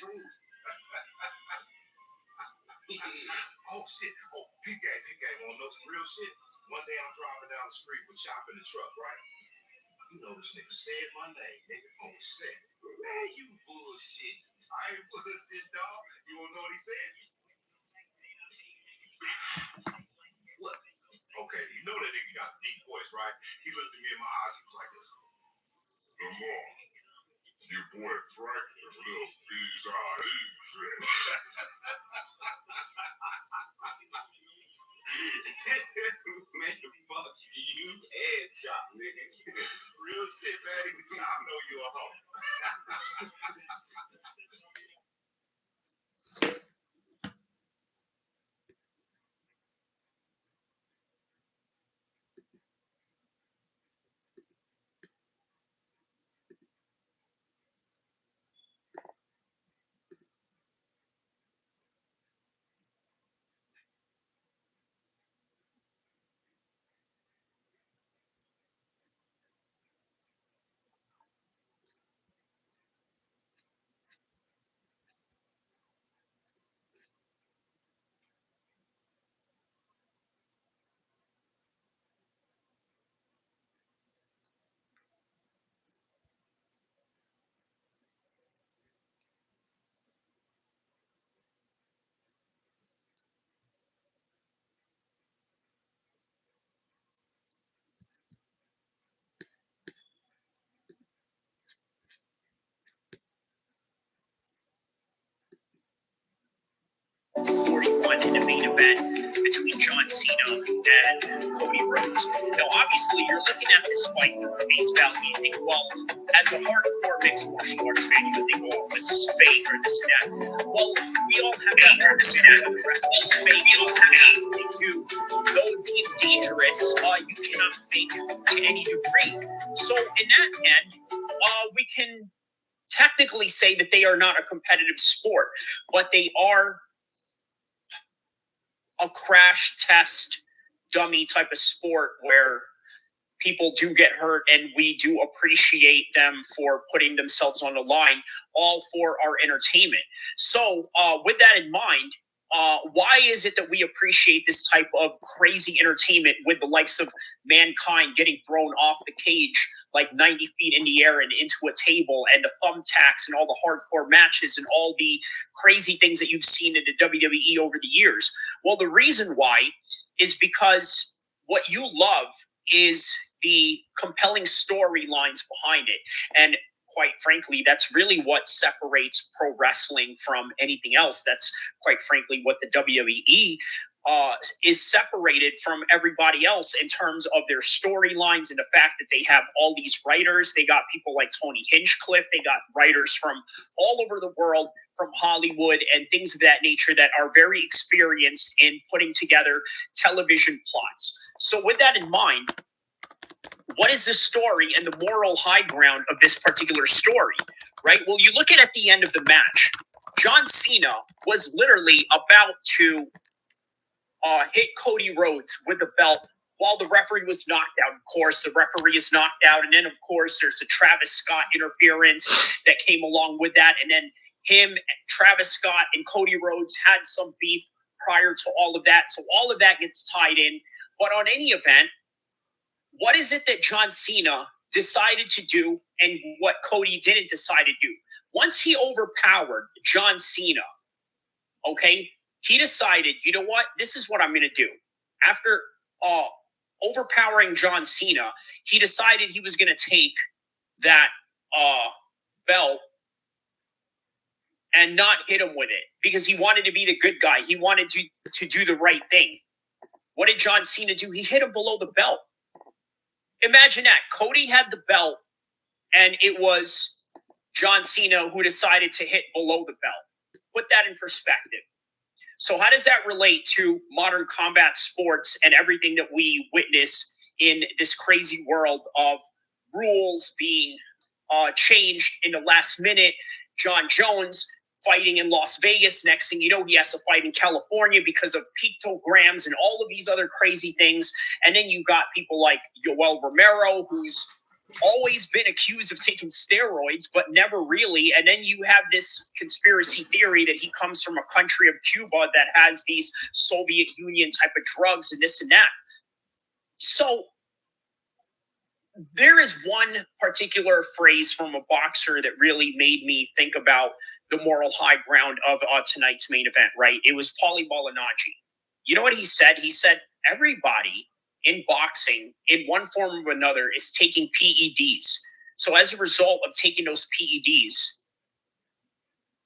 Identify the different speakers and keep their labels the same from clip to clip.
Speaker 1: truth. Oh, shit. Oh, peep game. Wanna know some real shit? One day I'm driving down the street with Chop in the truck, right? You know this nigga said my name, nigga. On set. Man, you bullshit. I ain't bullshit, dog. You wanna know what he said? What? Okay, you know that nigga got a deep voice, right? He looked at me in my eyes. He was like this. Lamar, your boy Frank is little bees eyes. Man, fuck you and Chop, nigga. Real shit, man. Even Chop know you a hoe.
Speaker 2: In the main event between John Cena and Cody Rhodes. Now, obviously, you're looking at this fight from face value. You think, well, as a hardcore mixed martial arts fan, you think, well, this is fake or this and that. Well, we all have that understanding of wrestling's fake. We all have that too. Though deemed dangerous, you cannot fake to any degree. So, in that end, we can technically say that they are not a competitive sport, but they are a crash test dummy type of sport where people do get hurt, and we do appreciate them for putting themselves on the line, all for our entertainment. So with that in mind, why is it that we appreciate this type of crazy entertainment with the likes of Mankind getting thrown off the cage like 90 feet in the air and into a table, and the thumbtacks and all the hardcore matches and all the crazy things that you've seen in the WWE over the years? Well, the reason why is because what you love is the compelling storylines behind it. And quite frankly, that's really what separates pro wrestling from anything else. That's quite frankly what the WWE is separated from everybody else in terms of their storylines and the fact that they have all these writers. They got people like Tony Hinchcliffe. They got writers from all over the world, from Hollywood and things of that nature, that are very experienced in putting together television plots. So with that in mind, what is the story and the moral high ground of this particular story, right? Well, you look at the end of the match. John Cena was literally about to hit Cody Rhodes with the belt while the referee was knocked out. Of course, the referee is knocked out. And then, of course, there's the Travis Scott interference that came along with that. And then him, Travis Scott, and Cody Rhodes had some beef prior to all of that. So all of that gets tied in. But on any event, what is it that John Cena decided to do and what Cody didn't decide to do? Once he overpowered John Cena, okay, he decided, you know what? This is what I'm going to do. After overpowering John Cena, he decided he was going to take that belt and not hit him with it because he wanted to be the good guy. He wanted to do the right thing. What did John Cena do? He hit him below the belt. Imagine that. Cody had the belt, and it was John Cena who decided to hit below the belt. Put that in perspective. So how does that relate to modern combat sports and everything that we witness in this crazy world of rules being changed in the last minute? John Jones fighting in Las Vegas. Next thing you know, he has to fight in California because of pictograms and all of these other crazy things. And then you got people like Yoel Romero, who's always been accused of taking steroids, but never really. And then you have this conspiracy theory that he comes from a country of Cuba that has these Soviet Union type of drugs and this and that. So there is one particular phrase from a boxer that really made me think about the moral high ground of tonight's main event, right? It was Paulie Malignaggi. You know what he said? He said, everybody in boxing, in one form or another, is taking PEDs. So as a result of taking those PEDs,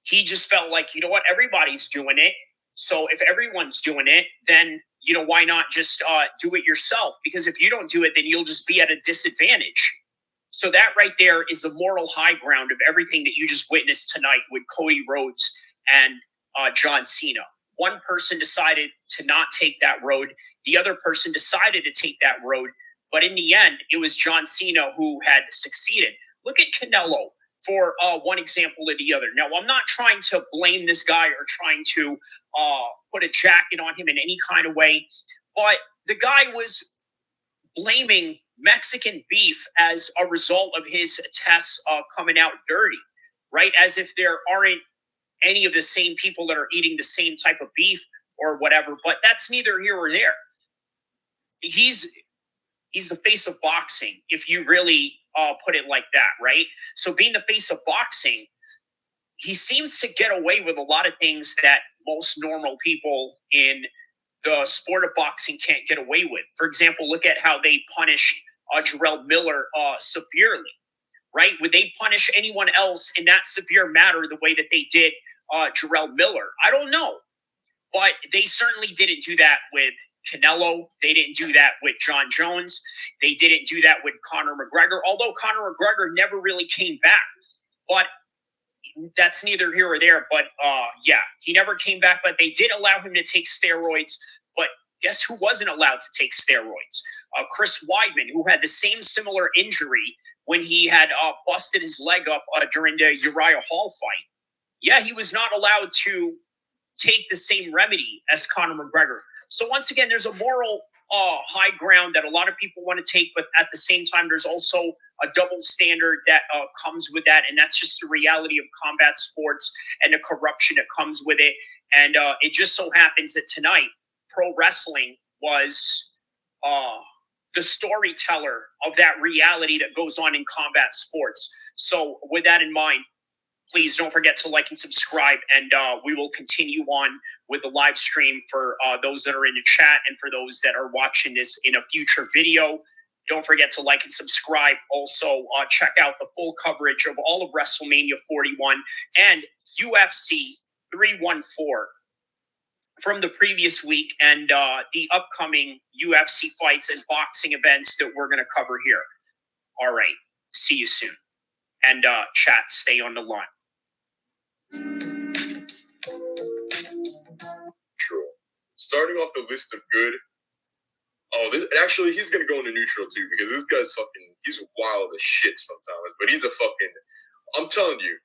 Speaker 2: he just felt like, you know what, everybody's doing it. So if everyone's doing it, then, you know, why not just do it yourself? Because if you don't do it, then you'll just be at a disadvantage. So that right there is the moral high ground of everything that you just witnessed tonight with Cody Rhodes and John Cena. One person decided to not take that road. The other person decided to take that road. But in the end, it was John Cena who had succeeded. Look at Canelo for one example or the other. Now, I'm not trying to blame this guy or trying to put a jacket on him in any kind of way, but the guy was blaming Mexican beef as a result of his tests coming out dirty, right? As if there aren't any of the same people that are eating the same type of beef or whatever, but that's neither here or there. He's the face of boxing, if you really put it like that, right? So being the face of boxing, he seems to get away with a lot of things that most normal people in the sport of boxing can't get away with. For example, look at how they punish Jarrell Miller severely, right? Would they punish anyone else in that severe manner the way that they did Jarrell Miller? I don't know. But they certainly didn't do that with Canelo. They didn't do that with John Jones. They didn't do that with Conor McGregor, although Conor McGregor never really came back. But that's neither here or there. But yeah, he never came back. But they did allow him to take steroids. But guess who wasn't allowed to take steroids? Chris Weidman, who had the same similar injury when he had busted his leg up during the Uriah Hall fight. Yeah, he was not allowed to take the same remedy as Conor McGregor. So once again, there's a moral high ground that a lot of people want to take, but at the same time, there's also a double standard that comes with that, and that's just the reality of combat sports and the corruption that comes with it. And it just so happens that tonight, pro wrestling was the storyteller of that reality that goes on in combat sports. So with that in mind, please don't forget to like and subscribe, and we will continue on with the live stream for those that are in the chat and for those that are watching this in a future video. Don't forget to like and subscribe. Also, check out the full coverage of all of WrestleMania 41 and UFC 314 from the previous week and the upcoming UFC fights and boxing events that we're going to cover here. All right. See you soon. And chat, stay on the line.
Speaker 3: Neutral. Starting off the list of good. Oh, actually, he's gonna go into neutral too because this guy's he's wild as shit sometimes. But he's I'm telling you,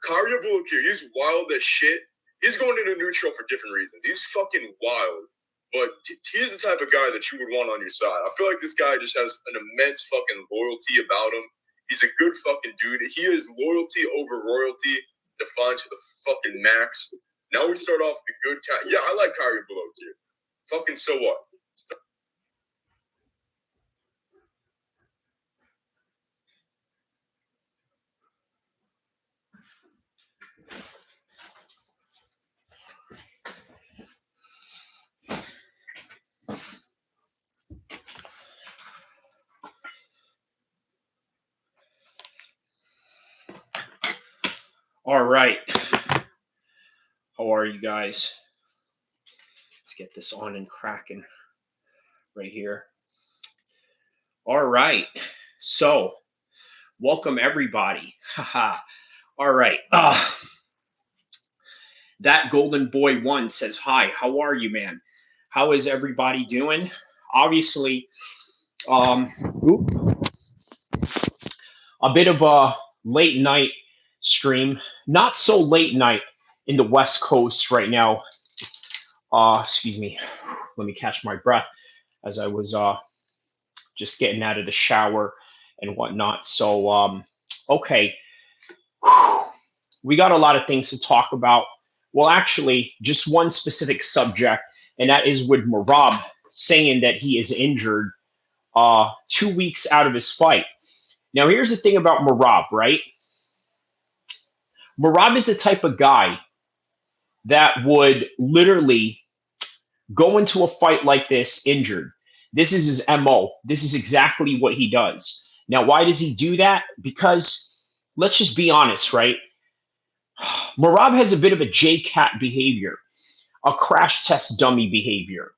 Speaker 3: El-Kheer, he's wild as shit. He's going into neutral for different reasons. He's fucking wild. But he's the type of guy that you would want on your side. I feel like this guy just has an immense fucking loyalty about him. He's a good fucking dude. He is loyalty over royalty, defined to the fucking max. Now we start off the good guy. Yeah, I like El-Kheer below tier. Fucking so what?
Speaker 2: All right. How are you guys? Let's get this on and cracking right here. All right. So, welcome everybody. Haha. All right. That Golden Boy 1 says, hi, how are you, man? How is everybody doing? Obviously, a bit of a late night stream. Not so late night in the West Coast right now. Excuse me. Let me catch my breath as I was just getting out of the shower
Speaker 4: and whatnot. So, okay, we got a lot of things to talk about. Well, actually, just one specific subject, and that is with Merab saying that he is injured 2 weeks out of his fight. Now, here's the thing about Merab, right? Merab is the type of guy that would literally go into a fight like this injured. This is his MO. This is exactly what he does. Now, why does he do that? Because let's just be honest, right? Merab has a bit of a J-Cat behavior, a crash test dummy behavior,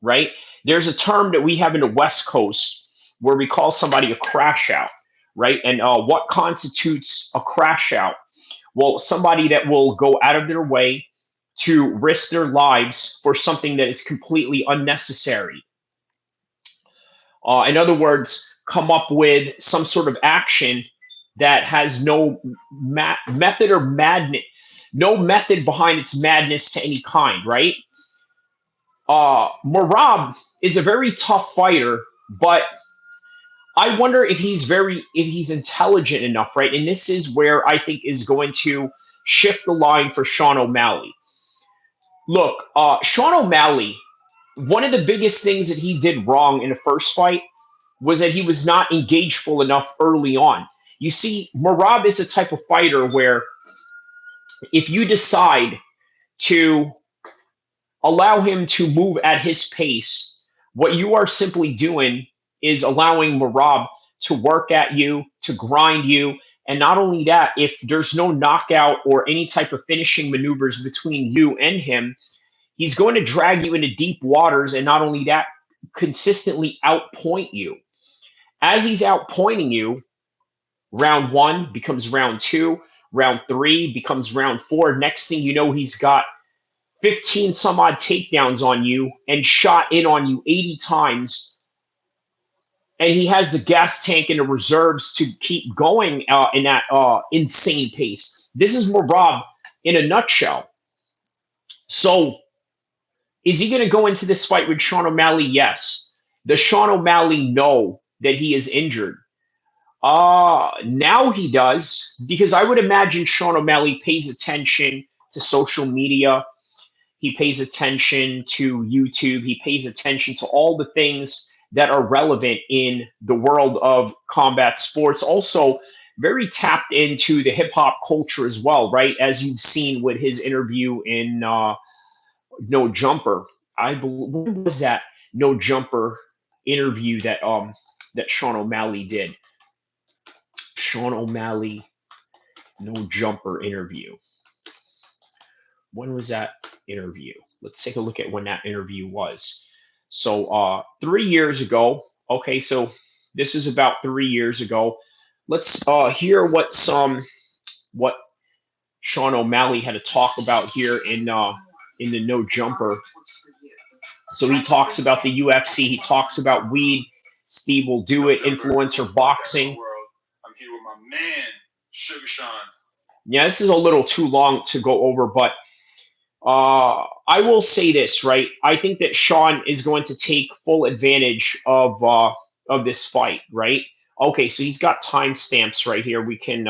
Speaker 4: right? There's a term that we have in the West Coast where we call somebody a crash out, right? And what constitutes a crash out? Well, somebody that will go out of their way to risk their lives for something that is completely unnecessary. In other words, come up with some sort of action that has no method or madness, no method behind its madness to any kind, right? Merab is a very tough fighter, but I wonder if he's intelligent enough, right? And this is where I think is going to shift the line for Sean O'Malley. Look, Sean O'Malley, one of the biggest things that he did wrong in the first fight was that he was not engageful enough early on. You see, Merab is a type of fighter where if you decide to allow him to move at his pace, what you are simply doing is allowing Merab to work at you, to grind you. And not only that, if there's no knockout or any type of finishing maneuvers between you and him, he's going to drag you into deep waters. And not only that, consistently outpoint you. As he's outpointing you, round 1 becomes round 2, round 3 becomes round 4. Next thing you know, he's got 15 some odd takedowns on you and shot in on you 80 times. And he has the gas tank and the reserves to keep going in that insane pace. This is Merab in a nutshell. So, is he going to go into this fight with Sean O'Malley? Yes. Does Sean O'Malley know that he is injured? Now he does, because I would imagine Sean O'Malley pays attention to social media. He pays attention to YouTube. He pays attention to all the things that are relevant in the world of combat sports. Also, very tapped into the hip hop culture as well, right? As you've seen with his interview in No Jumper. I believe, when was that No Jumper interview that Sean O'Malley did? Sean O'Malley No Jumper interview. When was that interview? Let's take a look at when that interview was. So 3 years ago. Okay, so this is about 3 years ago. Let's hear what Sean O'Malley had to talk about here in the No Jumper. So he talks about the UFC. He talks about weed. Steve will do it. Influencer boxing.
Speaker 5: I'm here with my man, Sugar Sean.
Speaker 4: Yeah, this is a little too long to go over, but I will say this, right? I think that Sean is going to take full advantage of this fight, right? Okay, so he's got timestamps right here. We can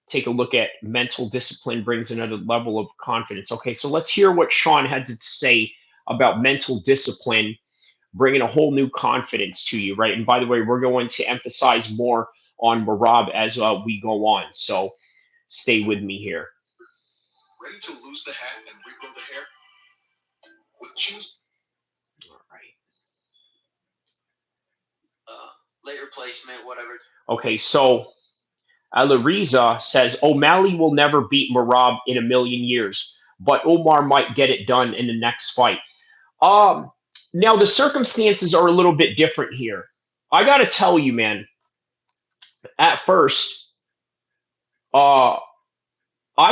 Speaker 4: take a look at mental discipline brings another level of confidence. Okay, so let's hear what Sean had to say about mental discipline bringing a whole new confidence to you, right? And by the way, we're going to emphasize more on Merab as we go on. So stay with me here.
Speaker 1: Ready to lose the hat and regrow the hair? With choose.
Speaker 4: All right.
Speaker 6: Later placement, whatever.
Speaker 4: Okay, so Alariza says O'Malley will never beat Merab in a million years, but Omar might get it done in the next fight. Now the circumstances are a little bit different here. I got to tell you, man. At first, I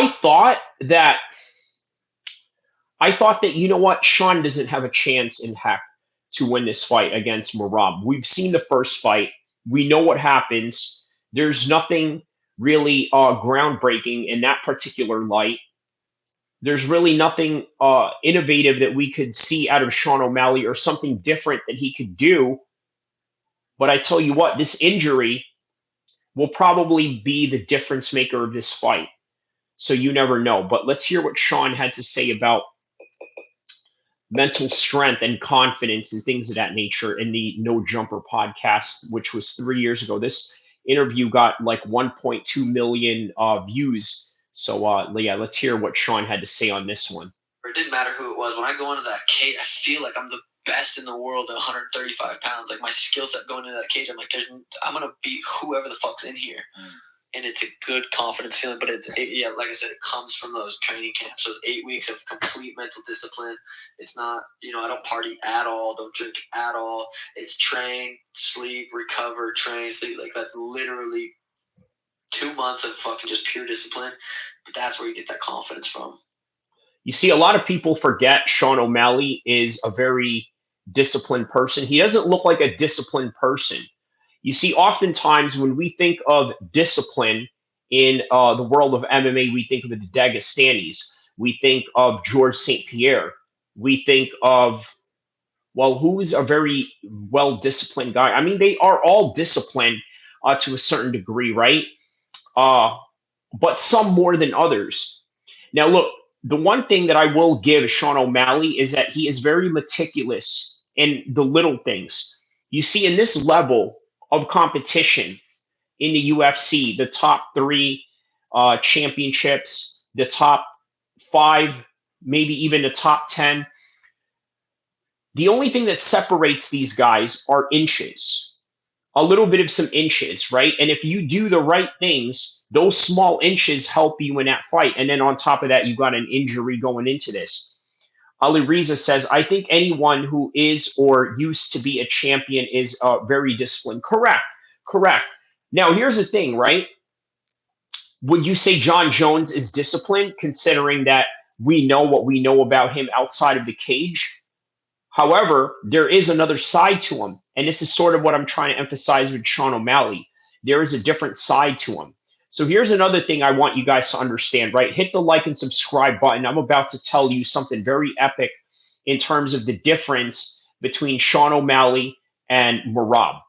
Speaker 4: thought that you know what, Sean doesn't have a chance in heck to win this fight against Merab. We've seen the first fight. We know what happens. There's nothing really groundbreaking in that particular light. There's really nothing innovative that we could see out of Sean O'Malley or something different that he could do. But I tell you what, this injury will probably be the difference maker of this fight. So you never know. But let's hear what Sean had to say about mental strength and confidence and things of that nature in the No Jumper podcast, which was 3 years ago. This interview got like 1.2 million views. So yeah, let's hear what Sean had to say on this one.
Speaker 6: It didn't matter who it was. When I go into that cage, I feel like I'm the best in the world at 135 pounds. Like my skill set going into that cage, I'm like, I'm gonna beat whoever the fuck's in here. And it's a good confidence feeling, but yeah, like I said, it comes from those training camps, those 8 weeks of complete mental discipline. It's not, I don't party at all, don't drink at all. It's train, sleep, recover, train, sleep. Like that's literally 2 months of fucking just pure discipline. But that's where you get that confidence from.
Speaker 4: You see, a lot of people forget Sean O'Malley is a very disciplined person. He doesn't look like a disciplined person. You see, oftentimes when we think of discipline in the world of MMA, we think of the Dagestanis. We think of George St. Pierre. We think of, well, who's a very well-disciplined guy? I mean, they are all disciplined to a certain degree, right? But some more than others. Now, look, the one thing that I will give Sean O'Malley is that he is very meticulous in the little things. You see, in this level of competition in the UFC, the top 3 championships, the top 5, maybe even the top 10, the only thing that separates these guys are inches, a little bit of some inches, right? And if you do the right things, those small inches help you in that fight. And then on top of that, you got an injury going into this. Ali Reza says, I think anyone who is or used to be a champion is very disciplined. Correct. Now, here's the thing, right? Would you say John Jones is disciplined, considering that we know what we know about him outside of the cage? However, there is another side to him. And this is sort of what I'm trying to emphasize with Sean O'Malley. There is a different side to him. So here's another thing I want you guys to understand, right? Hit the like and subscribe button. I'm about to tell you something very epic in terms of the difference between Sean O'Malley and Merab.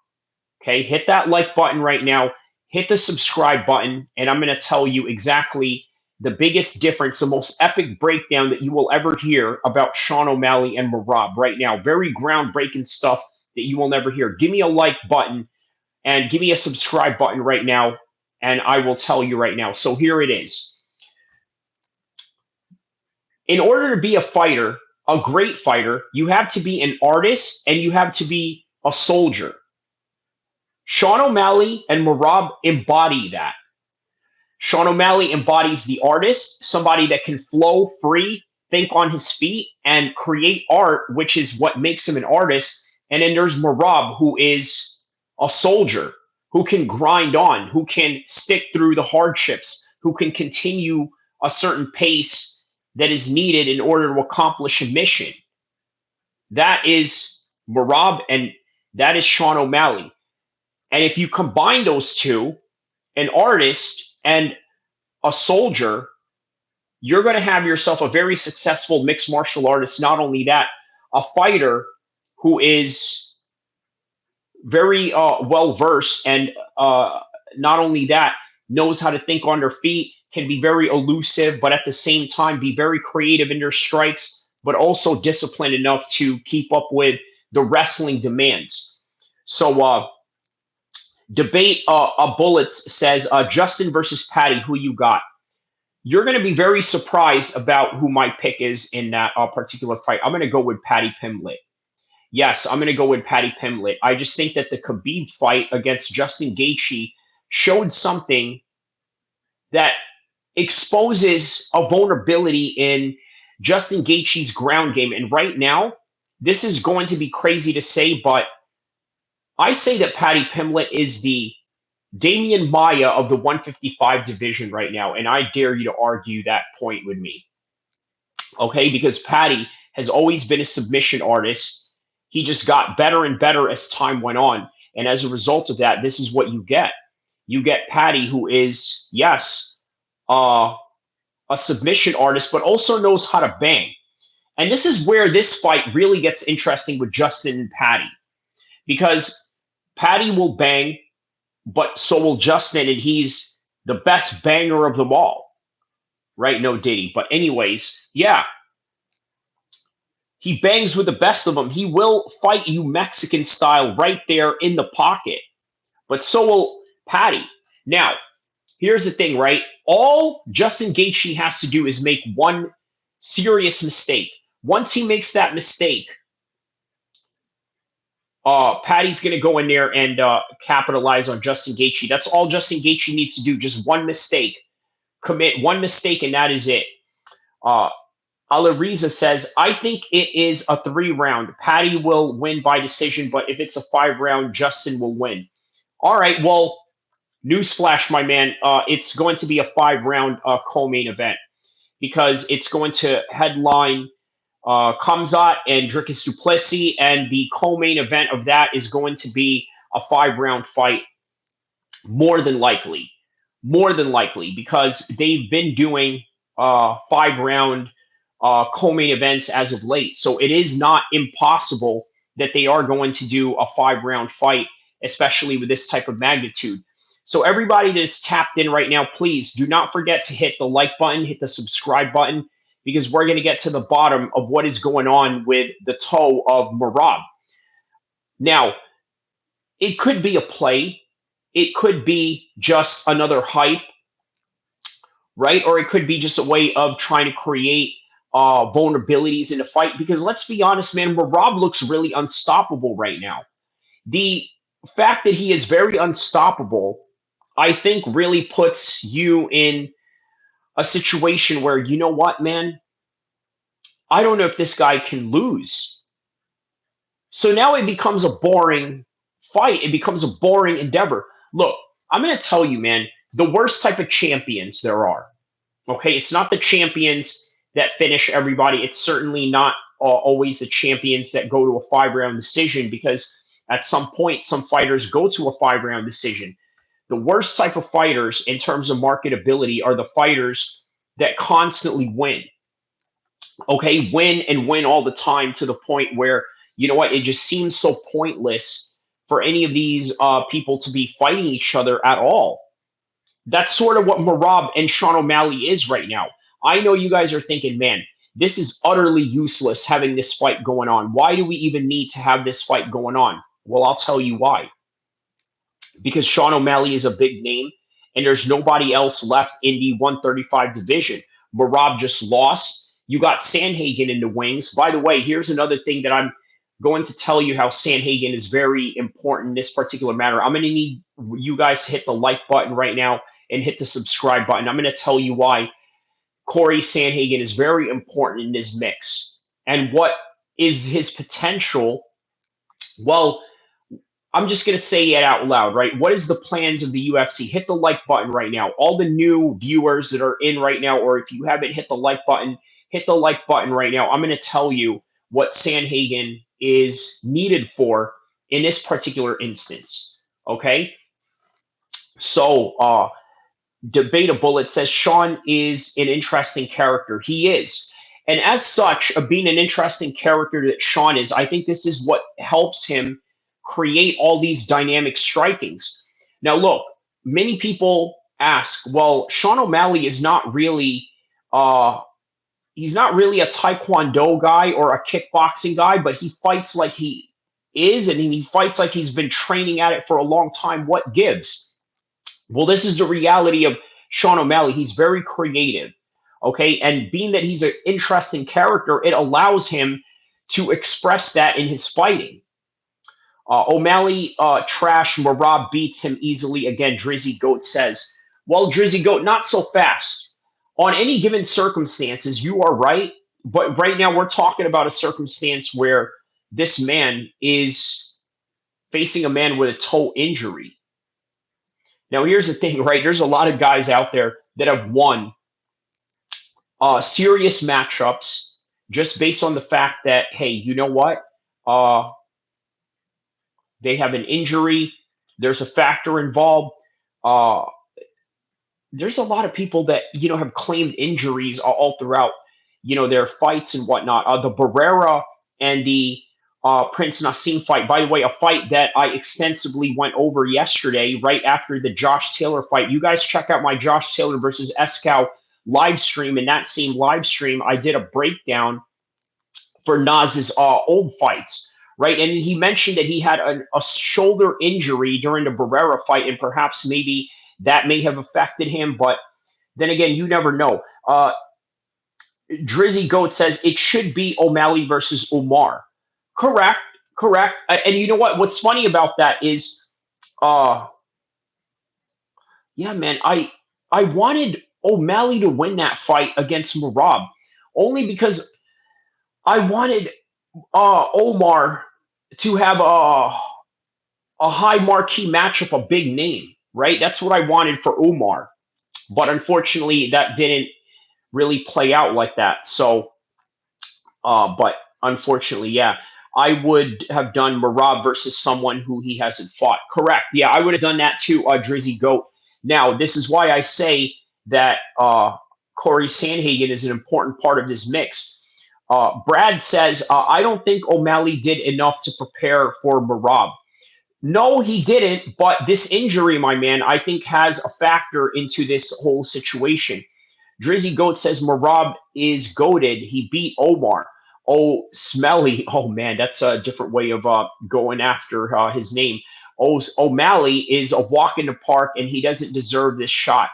Speaker 4: Okay, hit that like button right now. Hit the subscribe button, and I'm going to tell you exactly the biggest difference, the most epic breakdown that you will ever hear about Sean O'Malley and Merab right now. Very groundbreaking stuff that you will never hear. Give me a like button and give me a subscribe button right now, and I will tell you right now. So here it is. In order to be a fighter, a great fighter, you have to be an artist and you have to be a soldier. Sean O'Malley and Merab embody that. Sean O'Malley embodies the artist, somebody that can flow free, think on his feet, and create art, which is what makes him an artist. And then there's Merab, who is a soldier, who can grind on, who can stick through the hardships, who can continue a certain pace that is needed in order to accomplish a mission. That is Merab, and that is Sean O'Malley. And if you combine those two, an artist and a soldier, you're going to have yourself a very successful mixed martial artist. Not only that, a fighter who is very well versed, and not only that, knows how to think on their feet, can be very elusive, but at the same time be very creative in their strikes, but also disciplined enough to keep up with the wrestling demands. So Debate Bullets says, Justin versus Patty, who you got? You're going to be very surprised about who my pick is in that particular fight. I'm going to go with Patty Pimblett. Yes, I'm going to go with Patty Pimblett. I just think that the Khabib fight against Justin Gaethje showed something that exposes a vulnerability in Justin Gaethje's ground game. And right now, this is going to be crazy to say, but I say that Patty Pimblett is the Damian Maia of the 155 division right now, and I dare you to argue that point with me. Okay, because Patty has always been a submission artist. He just got better and better as time went on. And as a result of that, this is what you get. You get Patty, who is, yes, a submission artist, but also knows how to bang. And this is where this fight really gets interesting with Justin and Patty. Because Patty will bang, but so will Justin, and he's the best banger of them all, right? No Diddy. But anyways, yeah, he bangs with the best of them. He will fight you Mexican style right there in the pocket, but so will Patty. Now, here's the thing, right? All Justin Gaethje has to do is make one serious mistake. Once he makes that mistake, Patty's going to go in there and capitalize on Justin Gaethje. That's all Justin Gaethje needs to do. Just one mistake. Commit one mistake, and that is it. Alariza says, I think it is a 3-round. Patty will win by decision, but if it's a 5-round, Justin will win. All right, well, newsflash, my man. It's going to be a 5-round co-main event because it's going to headline Kamzat and Dricus du Plessis, and the co-main event of that is going to be a 5-round fight, more than likely, because they've been doing 5-round co-main events as of late. So it is not impossible that they are going to do a 5-round fight, especially with this type of magnitude. So everybody that is tapped in right now, please do not forget to hit the like button, hit the subscribe button, because we're going to get to the bottom of what is going on with the toe of Merab. Now, it could be a play. It could be just another hype, right? Or it could be just a way of trying to create vulnerabilities in the fight. Because let's be honest, man, Merab looks really unstoppable right now. The fact that he is very unstoppable, I think, really puts you in a situation where, you know what, man? I don't know if this guy can lose. So now it becomes a boring fight. It becomes a boring endeavor. Look, I'm going to tell you, man, the worst type of champions there are. Okay, it's not the champions that finish everybody. It's certainly not always the champions that go to a 5-round decision, because at some point, some fighters go to a 5-round decision. The worst type of fighters in terms of marketability are the fighters that constantly win. Okay, win and win all the time, to the point where, you know what, it just seems so pointless for any of these people to be fighting each other at all. That's sort of what Merab and Sean O'Malley is right now. I know you guys are thinking, man, this is utterly useless having this fight going on. Why do we even need to have this fight going on? Well, I'll tell you why. Because Sean O'Malley is a big name, and there's nobody else left in the 135 division. Merab just lost. You got Sandhagen in the wings. By the way, here's another thing that I'm going to tell you how Sandhagen is very important in this particular matter. I'm going to need you guys to hit the like button right now and hit the subscribe button. I'm going to tell you why Corey Sandhagen is very important in this mix and what is his potential. Well, I'm just going to say it out loud, right? What is the plans of the UFC? Hit the like button right now. All the new viewers that are in right now, or if you haven't hit the like button, hit the like button right now. I'm going to tell you what Sandhagen is needed for in this particular instance, okay? So, Debatable, it says Sean is an interesting character. He is. And as such, of being an interesting character that Sean is, I think this is what helps him create all these dynamic strikings. Now, look, many people ask, well, Sean O'Malley is not really he's not really a Taekwondo guy or a kickboxing guy, but he fights like he is, and he fights like he's been training at it for a long time. What gives? Well, this is the reality of Sean O'Malley. He's very creative, okay? And being that he's an interesting character, it allows him to express that in his fighting. O'Malley trash, Merab beats him easily. Again, Drizzy Goat says, well, Drizzy Goat, not so fast. On any given circumstances, you are right. But right now we're talking about a circumstance where this man is facing a man with a toe injury. Now, here's the thing, right? There's a lot of guys out there that have won serious matchups just based on the fact that, hey, you know what? They have an injury. There's a factor involved. There's a lot of people that, you know, have claimed injuries all throughout, you know, their fights and whatnot. The Barrera and the Prince Nassim fight. By the way, a fight that I extensively went over yesterday, right after the Josh Taylor fight. You guys check out my Josh Taylor versus Escow live stream. In that same live stream, I did a breakdown for Nas's old fights, right? And he mentioned that he had a shoulder injury during the Barrera fight, and perhaps maybe that may have affected him. But then again, you never know. Drizzy Goat says it should be O'Malley versus Umar. Correct, correct. And you know what? What's funny about that is, uh, yeah, man, I wanted O'Malley to win that fight against Merab, only because I wanted Omar to have a high marquee matchup, a big name, right? That's what I wanted for Umar. But unfortunately, that didn't really play out like that. So, but unfortunately, yeah, I would have done Marab versus someone who he hasn't fought. Correct. Yeah, I would have done that too, Drizzy Goat. Now, this is why I say that Corey Sandhagen is an important part of this mix. Brad says, I don't think O'Malley did enough to prepare for Marab. No, he didn't, but this injury, my man, I think has a factor into this whole situation. Drizzy Goat says Marab is goated. He beat Omar. Oh, Smelly. Oh, man, that's a different way of going after his name. Oh, O'Malley is a walk in the park, and he doesn't deserve this shot.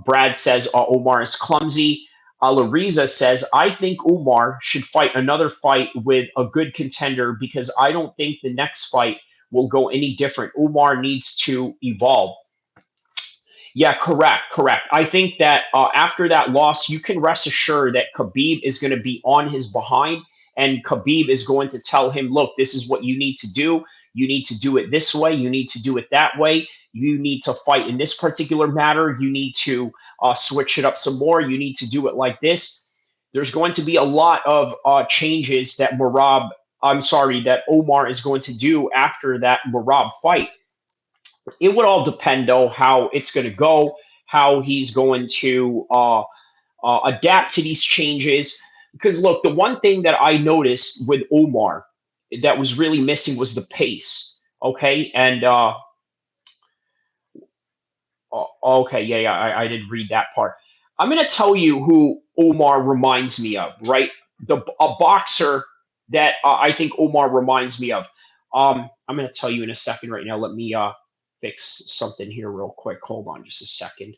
Speaker 4: Brad says Omar is clumsy. Lariza says, I think Umar should fight another fight with a good contender because I don't think the next fight will go any different. Umar needs to evolve. Yeah, correct, correct. I think that after that loss, you can rest assured that Khabib is going to be on his behind, and Khabib is going to tell him, look, this is what you need to do. You need to do it this way. You need to do it that way. You need to fight in this particular matter. You need to switch it up some more. You need to do it like this. There's going to be a lot of changes that that Omar is going to do after that Merab fight. It would all depend, though, how it's going to go, how he's going to adapt to these changes. Because, look, the one thing that I noticed with Omar that was really missing was the pace. Okay. And, okay. Yeah. I did read that part. I'm going to tell you who Omar reminds me of, right? A boxer that I think Omar reminds me of. I'm going to tell you in a second right now. Let me fix something here real quick. Hold on just a second.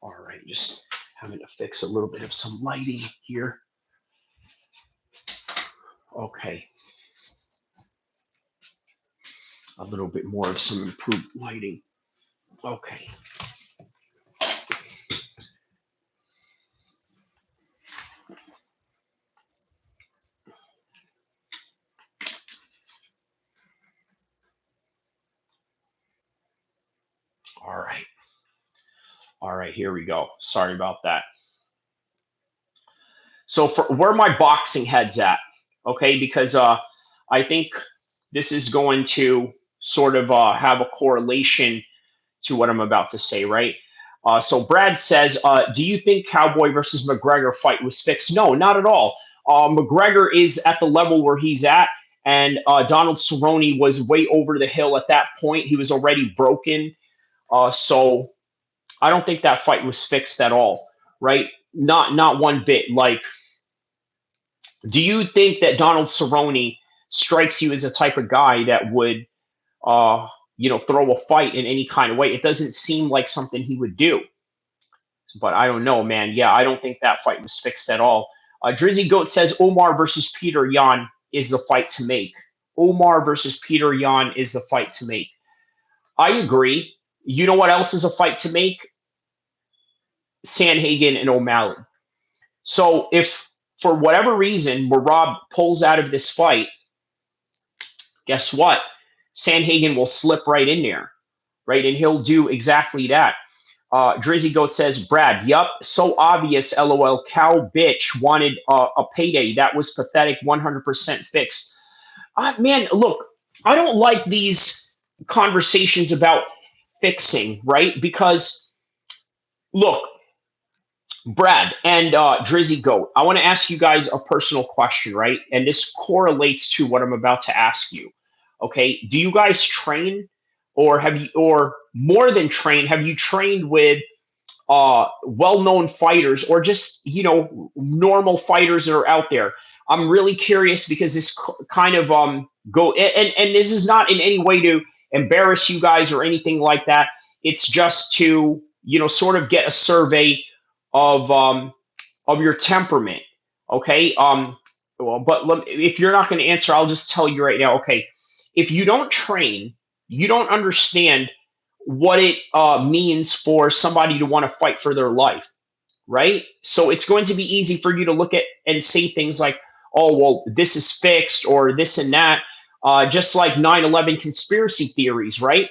Speaker 4: All right, just having to fix a little bit of some lighting here. Okay. A little bit more of some improved lighting. Okay. All right. All right, here we go. Sorry about that. So for where my boxing head's at, okay, because I think this is going to sort of have a correlation to what I'm about to say, right? So Brad says, do you think Cowboy versus McGregor fight was fixed? No, not at all. McGregor is at the level where he's at, and Donald Cerrone was way over the hill at that point. He was already broken. So I don't think that fight was fixed at all, right? Not one bit. Like, do you think that Donald Cerrone strikes you as a type of guy that would, throw a fight in any kind of way? It doesn't seem like something he would do. But I don't know, man. Yeah, I don't think that fight was fixed at all. Drizzy Goat says Omar versus Peter Yan is the fight to make. Omar versus Peter Yan is the fight to make. I agree. You know what else is a fight to make? Sandhagen and O'Malley. So if for whatever reason Merab pulls out of this fight, guess what? Sandhagen will slip right in there, right? And he'll do exactly that. Drizzy Goat says, Brad, yup, so obvious, LOL. Cow bitch wanted a payday. That was pathetic, 100% fixed. Man, look, I don't like these conversations about fixing, right? Because, look, Brad and Drizzy Goat, I want to ask you guys a personal question, right? And this correlates to what I'm about to ask you. Okay, do you guys train, or have you, or more than train, have you trained with well-known fighters, or just normal fighters that are out there? I'm really curious because this kind of go and this is not in any way to embarrass you guys or anything like that. It's just to sort of get a survey of your temperament. Okay. Well, but if you're not going to answer, I'll just tell you right now. Okay, if you don't train, you don't understand what it means for somebody to want to fight for their life, right? So it's going to be easy for you to look at and say things like, "Oh, well, this is fixed," or this and that. Just like 9/11 conspiracy theories, right?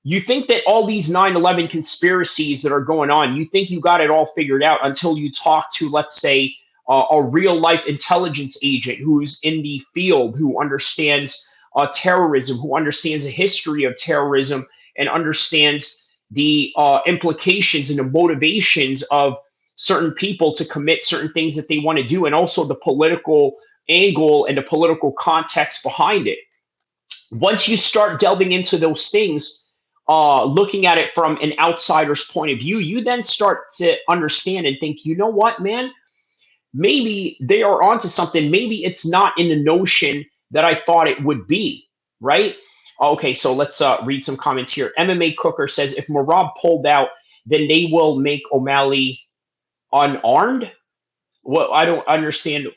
Speaker 4: You think that all these 9/11 conspiracies that are going on, you think you got it all figured out until you talk to, let's say, a real life intelligence agent who's in the field, who understands terrorism, who understands the history of terrorism, and understands the implications and the motivations of certain people to commit certain things that they want to do, and also the political angle and the political context behind it. Once you start delving into those things, looking at it from an outsider's point of view, you then start to understand and think, you know what, man, maybe they are onto something. Maybe it's not in the notion that I thought it would be, right? Okay, so let's read some comments here. MMA Cooker says if Merab pulled out, then they will make O'Malley unarmed. Well, I don't understand.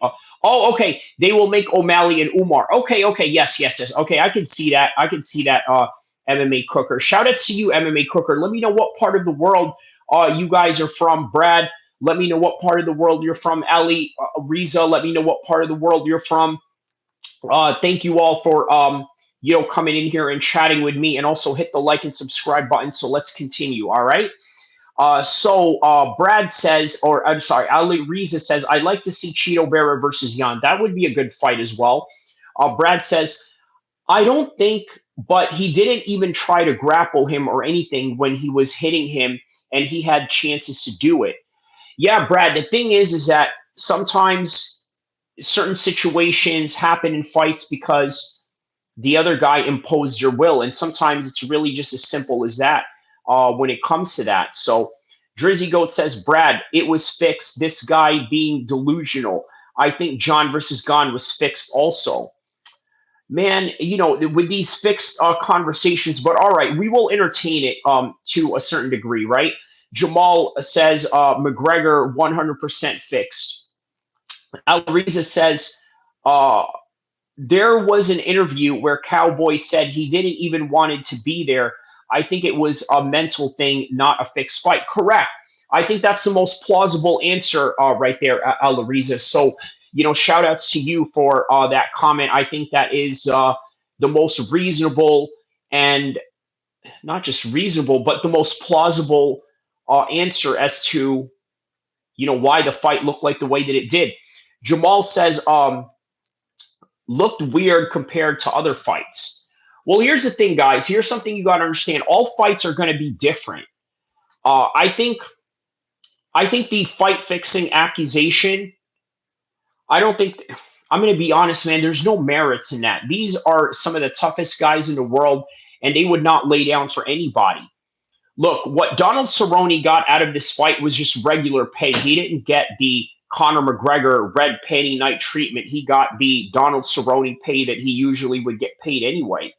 Speaker 4: Oh, okay. They will make O'Malley and Umar. Okay, okay. Yes, yes, yes. Okay, I can see that. I can see that. MMA Cooker. Shout out to you, MMA Cooker. Let me know what part of the world you guys are from. Brad, let me know what part of the world you're from. Ali, Riza, let me know what part of the world you're from. Thank you all for coming in here and chatting with me, and also hit the like and subscribe button. So let's continue. All right. Brad says, or I'm sorry, Ali Riza says, I'd like to see Cheeto Vera versus Yan. That would be a good fight as well. Brad says, I don't think, but he didn't even try to grapple him or anything when he was hitting him, and he had chances to do it. Yeah, Brad, the thing is that sometimes certain situations happen in fights because the other guy imposed your will, and sometimes it's really just as simple as that when it comes to that. So Drizzy Goat says, Brad, it was fixed. This guy being delusional. I think John versus Gon was fixed also. Man, with these fixed conversations, but all right, we will entertain it to a certain degree, right? Jamal says McGregor 100% fixed. Alariza says uh, there was an interview where Cowboy said he didn't even wanted to be there. I think it was a mental thing, not a fixed fight. Correct. I think that's the most plausible answer right there, Alariza. So, shout outs to you for that comment. I think that is the most reasonable, and not just reasonable, but the most plausible answer as to, why the fight looked like the way that it did. Jamal says, looked weird compared to other fights. Well, here's the thing, guys. Here's something you got to understand. All fights are going to be different. I think the fight fixing accusation, I don't think, I'm going to be honest, man, there's no merits in that. These are some of the toughest guys in the world, and they would not lay down for anybody. Look, what Donald Cerrone got out of this fight was just regular pay. He didn't get the Conor McGregor red panty night treatment. He got the Donald Cerrone pay that he usually would get paid anyway,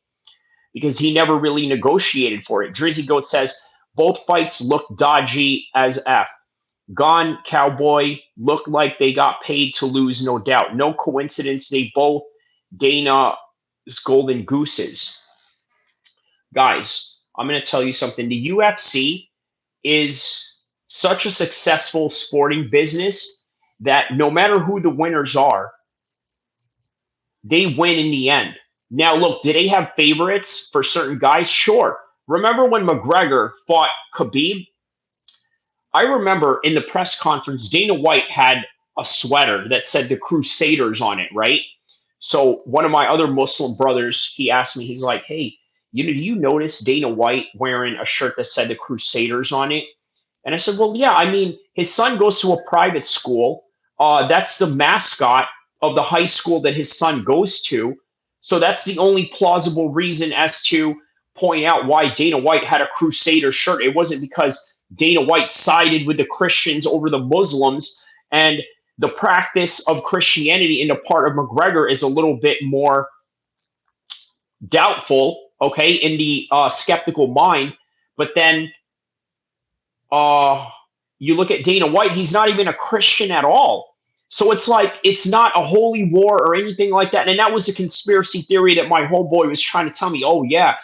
Speaker 4: because he never really negotiated for it. Drizzy Goat says both fights look dodgy as F. Gone Cowboy looked like they got paid to lose, no doubt. No coincidence. They both Dana's golden gooses. Guys, I'm going to tell you something. The UFC is such a successful sporting business that no matter who the winners are, they win in the end. Now, look, do they have favorites for certain guys? Sure. Remember when McGregor fought Khabib? I remember in the press conference, Dana White had a sweater that said the Crusaders on it, right? So one of my other Muslim brothers, he asked me, he's like, hey, do you notice Dana White wearing a shirt that said the Crusaders on it? And I said, well, yeah, I mean, his son goes to a private school. That's the mascot of the high school that his son goes to. So that's the only plausible reason as to point out why Dana White had a Crusader shirt. It wasn't because Dana White sided with the Christians over the Muslims, and the practice of Christianity in the part of McGregor is a little bit more doubtful, okay, in the skeptical mind. But then uh, you look at Dana White, he's not even a Christian at all. So it's like, it's not a holy war or anything like that. And that was a conspiracy theory that my homeboy was trying to tell me, oh, yeah,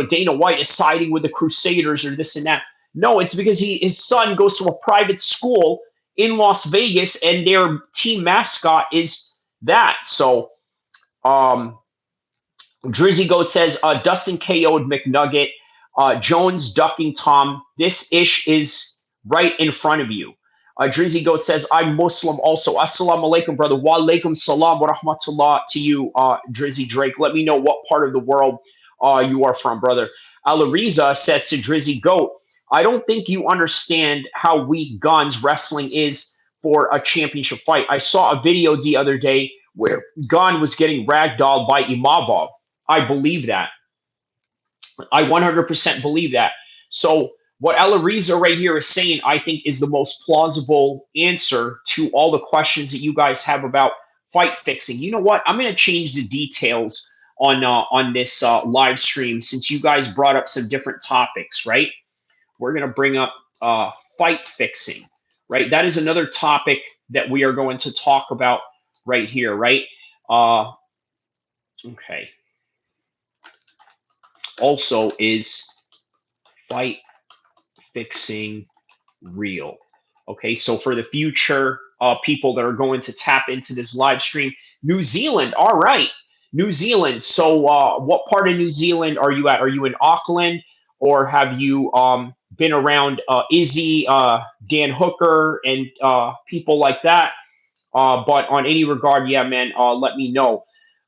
Speaker 4: Dana White is siding with the Crusaders or this and that. No, it's because his son goes to a private school in Las Vegas and their team mascot is that. So, Drizzy Goat says, Dustin KO'd McNugget. Jones ducking Tom. This ish is right in front of you. Drizzy Goat says, I'm Muslim also. Assalamu alaikum, brother. Wa alaikum salam wa rahmatullah to you, Drizzy Drake. Let me know what part of the world you are from, brother. Alariza says to Drizzy Goat, I don't think you understand how weak Guns wrestling is for a championship fight. I saw a video the other day where Gun was getting ragdolled by Imavov. I believe that. I 100% believe that. So what Alariza right here is saying, I think, is the most plausible answer to all the questions that you guys have about fight fixing. You know what? I'm going to change the details on this live stream since you guys brought up some different topics, right? We're going to bring up fight fixing, right? That is another topic that we are going to talk about right here, right? Okay. Also, is fight fixing real? Okay, so for the future people that are going to tap into this live stream, New Zealand, all right, New Zealand. So what part of New Zealand are you at? Are you in Auckland, or have you been around Izzy, Dan Hooker, and people like that? But on any regard, yeah, man, let me know.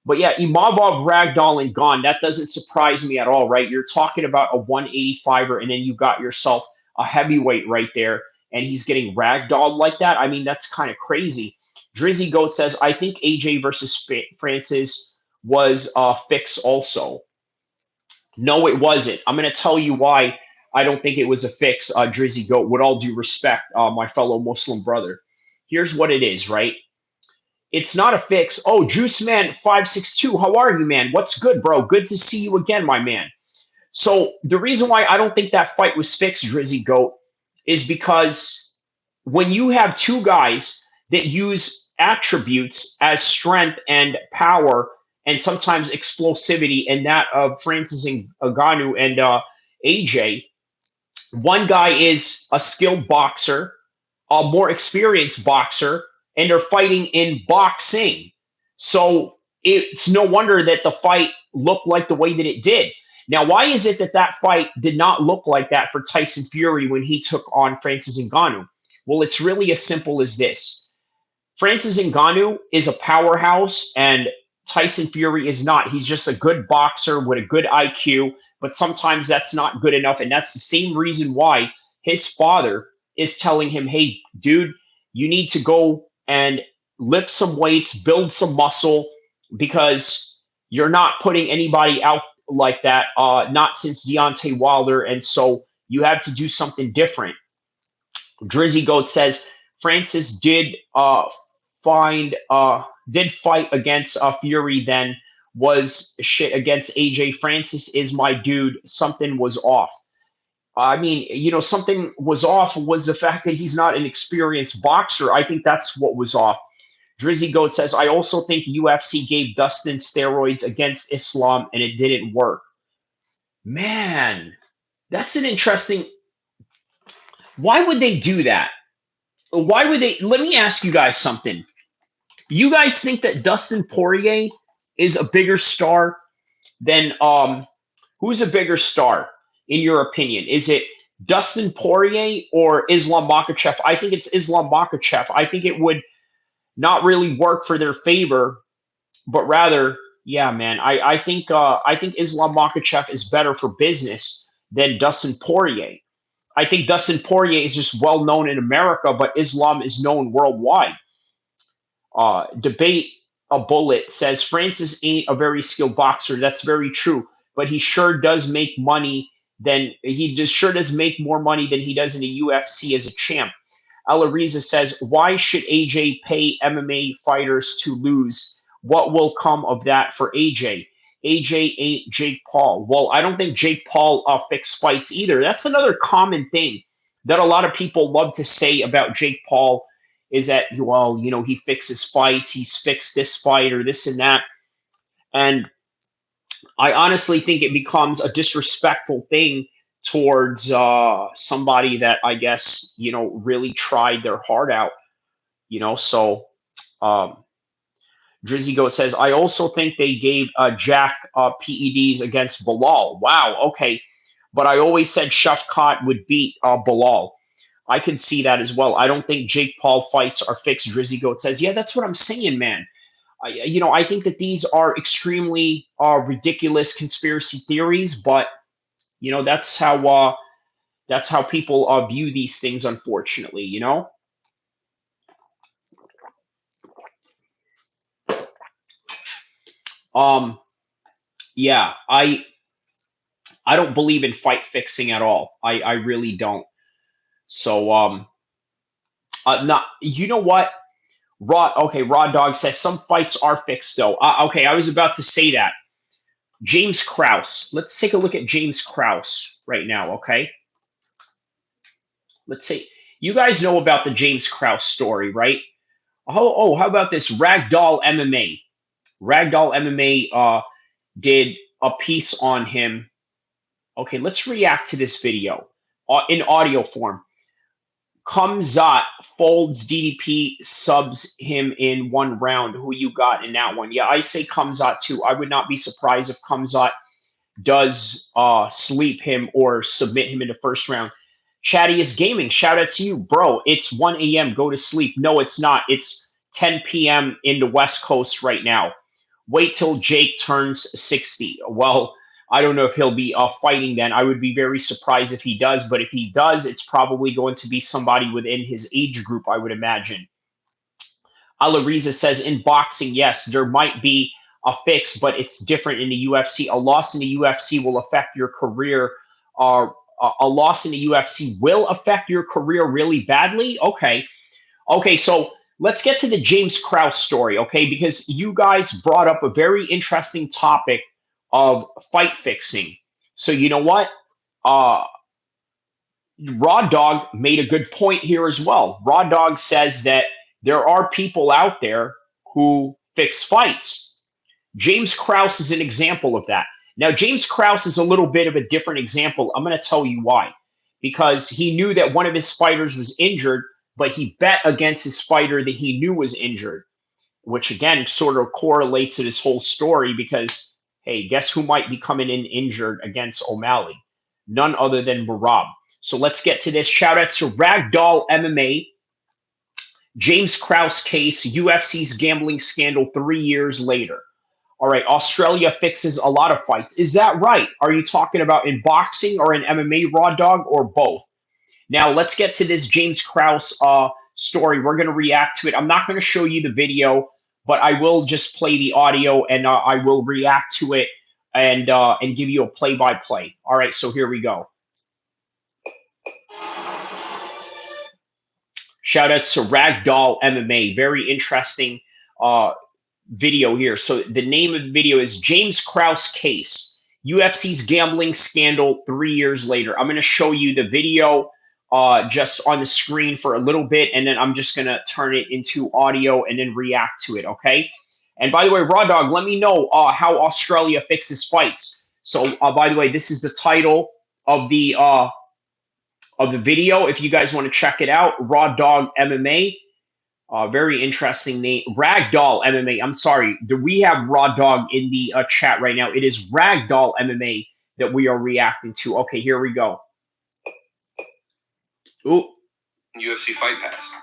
Speaker 4: But yeah, Imavov, Ragdoll, and Gone, that doesn't surprise me at all, right? You're talking about a 185er, and then you got yourself a heavyweight right there, and he's getting ragdolled like that. I mean, that's kind of crazy. Drizzy Goat says, I think AJ versus Francis was fixed also. No, it wasn't. I'm going to tell you why I don't think it was a fix, Drizzy Goat, with all due respect, my fellow Muslim brother. Here's what it is, right? It's not a fix. Oh, Juice Man 562, how are you, man? What's good, bro? Good to see you again, my man. So the reason why I don't think that fight was fixed, Drizzy Goat, is because when you have two guys that use attributes as strength and power and sometimes explosivity, and that of Francis Ngannou and AJ, one guy is a skilled boxer, a more experienced boxer, and they're fighting in boxing. So it's no wonder that the fight looked like the way that it did. Now, why is it that that fight did not look like that for Tyson Fury when he took on Francis Ngannou? Well, it's really as simple as this. Francis Ngannou is a powerhouse, and Tyson Fury is not. He's just a good boxer with a good IQ, but sometimes that's not good enough. And that's the same reason why his father is telling him, hey, dude, you need to go and lift some weights, build some muscle, because you're not putting anybody out like that, not since Deontay Wilder. And so you have to do something different. Drizzy Goat says Francis did fight against Fury, then was shit against AJ. Francis is my dude. Something was off. I mean, something was off was the fact that he's not an experienced boxer. I think that's what was off. Drizzy Goat says, I also think UFC gave Dustin steroids against Islam and it didn't work. Man, that's an interesting. Why would they do that? Why would they? Let me ask you guys something. You guys think that Dustin Poirier is a bigger star than who's a bigger star in your opinion? Is it Dustin Poirier or Islam Makhachev? I think it's Islam Makhachev. I think it would not really work for their favor, but rather, yeah, man, I think Islam Makhachev is better for business than Dustin Poirier. I think Dustin Poirier is just well known in America, but Islam is known worldwide. Debate a Bullet says Francis ain't a very skilled boxer. That's very true, but he sure does make money. Then he just sure does make more money than he does in the UFC as a champ. Alariza says, why should AJ pay MMA fighters to lose? What will come of that for AJ? AJ ain't Jake Paul. Well, I don't think Jake Paul fixed fights either. That's another common thing that a lot of people love to say about Jake Paul is that, well, you know, he fixes fights. He's fixed this fight or this and that. And I honestly think it becomes a disrespectful thing towards somebody that I guess, you know, really tried their heart out, you know. So um, Drizzy Goat says, I also think they gave Jack PEDs against Bilal. Wow, okay. But I always said Shafkat would beat Bilal. I can see that as well. I don't think Jake Paul fights are fixed. Drizzy Goat says, yeah, that's what I'm saying, man. You know, I think that these are extremely ridiculous conspiracy theories, but you know, that's how people view these things, unfortunately, you know. Um, yeah, I don't believe in fight fixing at all. I really don't. So not you know what? Raw Dog says some fights are fixed though. Okay, I was about to say that. James Krause. Let's take a look at James Krause right now, okay? Let's see. You guys know about the James Krause story, right? How about this Ragdoll MMA? Ragdoll MMA did a piece on him. Okay, let's react to this video in audio form. Kamzat folds DDP, subs him in one round. Who you got in that one? Yeah, I say Kamzat too. I would not be surprised if Kamzat does sleep him or submit him in the first round. Chatty is gaming. Shout out to you, bro. It's 1 a.m. Go to sleep. No, it's not. It's 10 p.m. in the West Coast right now. Wait till Jake turns 60. Well, I don't know if he'll be fighting then. I would be very surprised if he does. But if he does, it's probably going to be somebody within his age group, I would imagine. Alariza says, in boxing, yes, there might be a fix, but it's different in the UFC. A loss in the UFC will affect your career. A loss in the UFC will affect your career really badly. Okay. So let's get to the James Krause story. Okay, because you guys brought up a very interesting topic of fight fixing. So you know what? Raw Dog made a good point here as well. Raw Dog says that there are people out there who fix fights. James Krause is an example of that. Now, James Krause is a little bit of a different example. I'm going to tell you why. Because he knew that one of his fighters was injured, but he bet against his fighter that he knew was injured, which again sort of correlates to this whole story because, hey, guess who might be coming in injured against O'Malley? None other than Merab. So let's get to this. Shout out to Ragdoll MMA. James Krause case, UFC's gambling scandal 3 years later. All right, Australia fixes a lot of fights. Is that right? Are you talking about in boxing or in MMA, Raw Dog, or both? Now, let's get to this James Krause story. We're going to react to it. I'm not going to show you the video, but I will just play the audio and I will react to it and give you a play-by-play. All right, so here we go. Shout out to Ragdoll MMA. Very interesting video here. So the name of the video is James Krause Case, UFC's gambling scandal 3 years later. I'm going to show you the video just on the screen for a little bit, and then I'm just going to turn it into audio and then react to it, okay? And by the way, Raw Dog, let me know how Australia fixes fights. So, by the way, this is the title of the video. If you guys want to check it out, Raw Dog MMA. Very interesting name. Ragdoll MMA. I'm sorry. We have Raw Dog in the chat right now. It is Ragdoll MMA that we are reacting to. Okay, here we go. Ooh.
Speaker 7: UFC Fight Pass.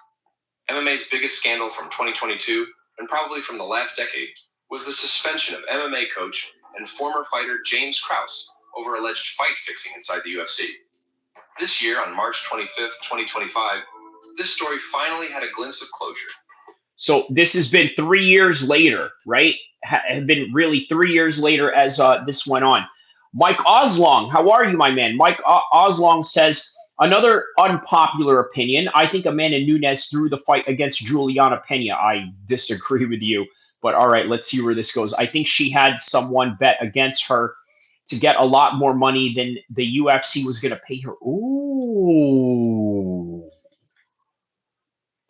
Speaker 7: MMA's biggest scandal from 2022, and probably from the last decade, was the suspension of MMA coach and former fighter James Krause over alleged fight fixing inside the UFC. This year, on March 25th, 2025, this story finally had a glimpse of closure.
Speaker 4: So this has been 3 years later, right? Have been really 3 years later as this went on. Mike Oslong, how are you, my man? Mike Oslong says, another unpopular opinion. I think Amanda Nunes threw the fight against Juliana Pena. I disagree with you, but all right, let's see where this goes. I think she had someone bet against her to get a lot more money than the UFC was going to pay her. Ooh.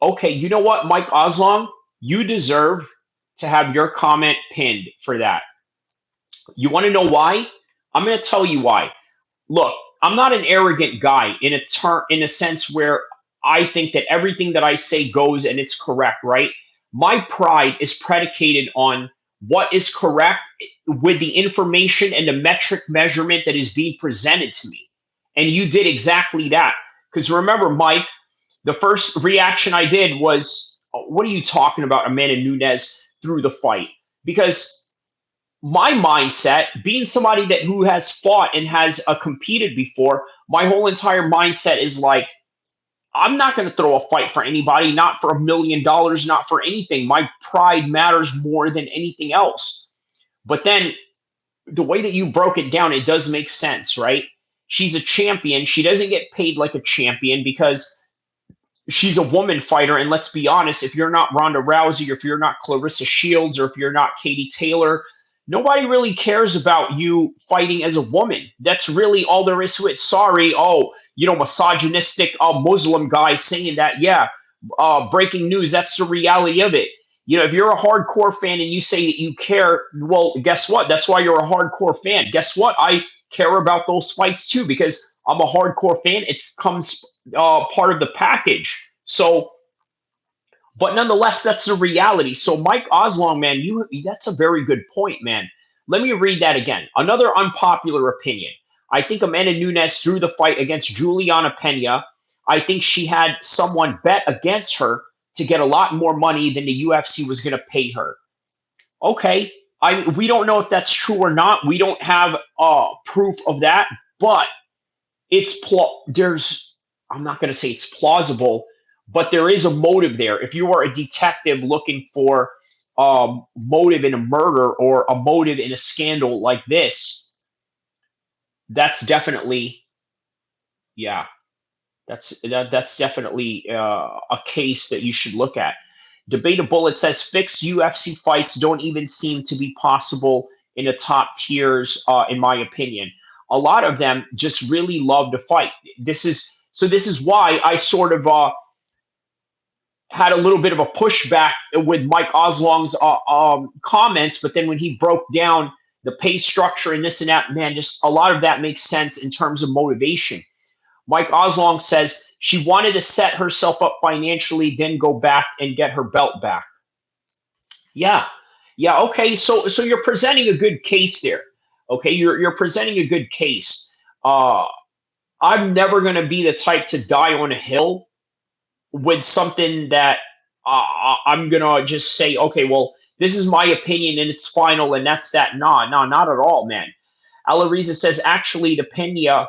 Speaker 4: Okay, you know what, Mike Oslong? You deserve to have your comment pinned for that. You want to know why? I'm going to tell you why. Look, I'm not an arrogant guy in a sense where I think that everything that I say goes and it's correct, right? My pride is predicated on what is correct with the information and the metric measurement that is being presented to me. And you did exactly that. Because remember, Mike, the first reaction I did was, what are you talking about? Amanda Nunes through the fight. Because my mindset, being somebody that who has fought and has competed before, my whole entire mindset is like, I'm not going to throw a fight for anybody, not for $1 million, not for anything. My pride matters more than anything else. But then the way that you broke it down, it does make sense, right? She's a champion. She doesn't get paid like a champion because she's a woman fighter. And let's be honest, if you're not Ronda Rousey, or if you're not Clarissa Shields, or if you're not Katie Taylor, nobody really cares about you fighting as a woman. That's really all there is to it. Sorry, misogynistic Muslim guy saying that. Yeah, breaking news. That's the reality of it. If you're a hardcore fan and you say that you care, well, guess what? That's why you're a hardcore fan. Guess what? I care about those fights too because I'm a hardcore fan. It comes part of the package. So, but nonetheless, that's the reality. So, Mike Oslong, man, that's a very good point, man. Let me read that again. Another unpopular opinion. I think Amanda Nunes threw the fight against Juliana Pena. I think she had someone bet against her to get a lot more money than the UFC was going to pay her. Okay. We don't know if that's true or not. We don't have proof of that, but I'm not going to say it's plausible, but there is a motive there. If you are a detective looking for motive in a murder or a motive in a scandal like this, that's definitely, that's definitely a case that you should look at. Debatable, it says fixed UFC fights don't even seem to be possible in the top tiers, in my opinion. A lot of them just really love to fight. This is why I sort of had a little bit of a pushback with Mike Oslong's comments, but then when he broke down the pay structure and this and that, man, just a lot of that makes sense in terms of motivation. Mike Oslong says she wanted to set herself up financially, then go back and get her belt back. Yeah. Okay. So you're presenting a good case there. Okay, you're presenting a good case. I'm never going to be the type to die on a hill with something that I'm going to just say, okay, well, this is my opinion and it's final and that's that. No, not at all, man. Alariza says, actually, the Pena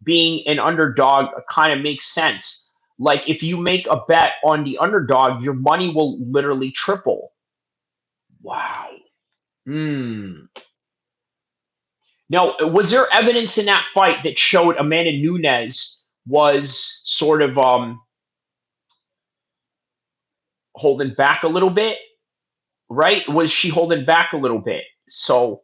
Speaker 4: being an underdog kind of makes sense. Like, if you make a bet on the underdog, your money will literally triple. Wow. Now, was there evidence in that fight that showed Amanda Nunes was sort of holding back a little bit, right? Was she holding back a little bit? So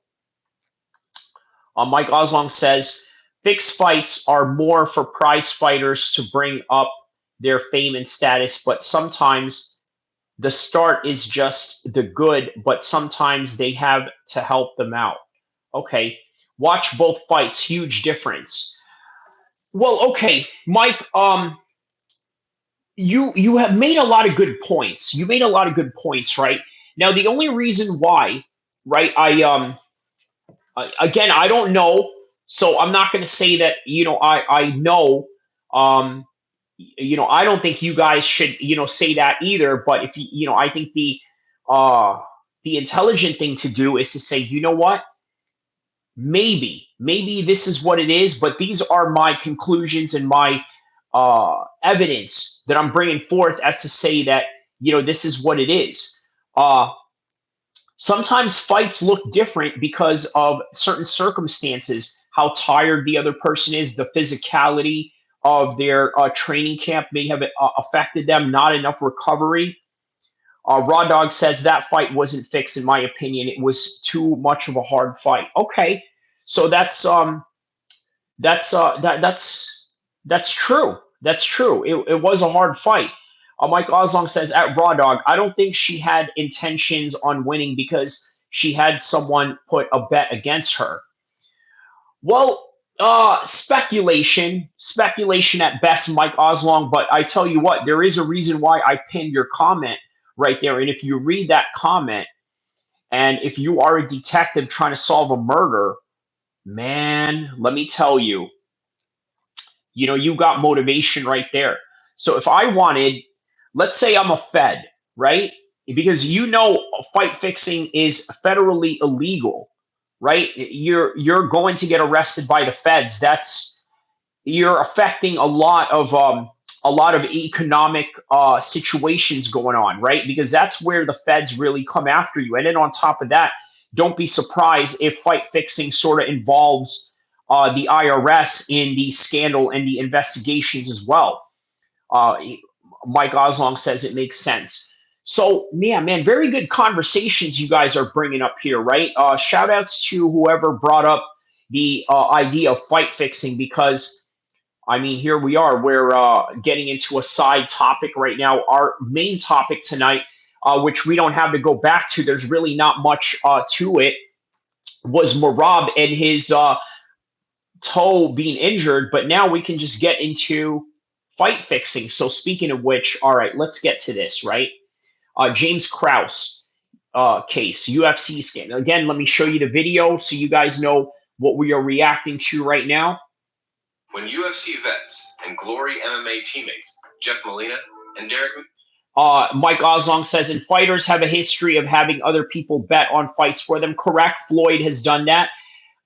Speaker 4: Mike Oslong says, fixed fights are more for prize fighters to bring up their fame and status, but sometimes the start is just the good, but sometimes they have to help them out. Okay, watch both fights, huge difference. Well, okay, Mike, you have made a lot of good points. You made a lot of good points, right? Now, the only reason why, right, again, I don't know, so I'm not going to say that, I know, I don't think you guys should, say that either, but if I think the intelligent thing to do is to say, you know what? maybe this is what it is, but these are my conclusions and my evidence that I'm bringing forth as to say that, this is what it is. Sometimes fights look different because of certain circumstances, how tired the other person is, the physicality of their training camp may have affected them, not enough recovery. Raw Dog says that fight wasn't fixed, in my opinion. It was too much of a hard fight. Okay, so that's true. That's true. It was a hard fight. Mike Oslong says at Raw Dog, I don't think she had intentions on winning because she had someone put a bet against her. Well, speculation at best, Mike Oslong. But I tell you what, there is a reason why I pinned your comment right there. And if you read that comment, and if you are a detective trying to solve a murder, man, let me tell you, you got motivation right there. So if I wanted, let's say I'm a Fed, right? Because fight fixing is federally illegal, right? You're going to get arrested by the feds. You're affecting a lot of economic situations going on, right? Because that's where the feds really come after you. And then on top of that, don't be surprised if fight fixing sort of involves the IRS in the scandal and the investigations as well. Uh, Mike Oslong says it makes sense. So, yeah, man, very good conversations you guys are bringing up here, right? Shout outs to whoever brought up the idea of fight fixing, because I mean, here we are. We're getting into a side topic right now. Our main topic tonight, which we don't have to go back to, there's really not much to it, was Merab and his toe being injured. But now we can just get into fight fixing. So speaking of which, all right, let's get to this, right? James Krause case, UFC scandal. Again, let me show you the video so you guys know what we are reacting to right now.
Speaker 7: When UFC vets and Glory MMA teammates Jeff Molina and Derek.
Speaker 4: Mike Oslong says, and fighters have a history of having other people bet on fights for them. Correct. Floyd has done that.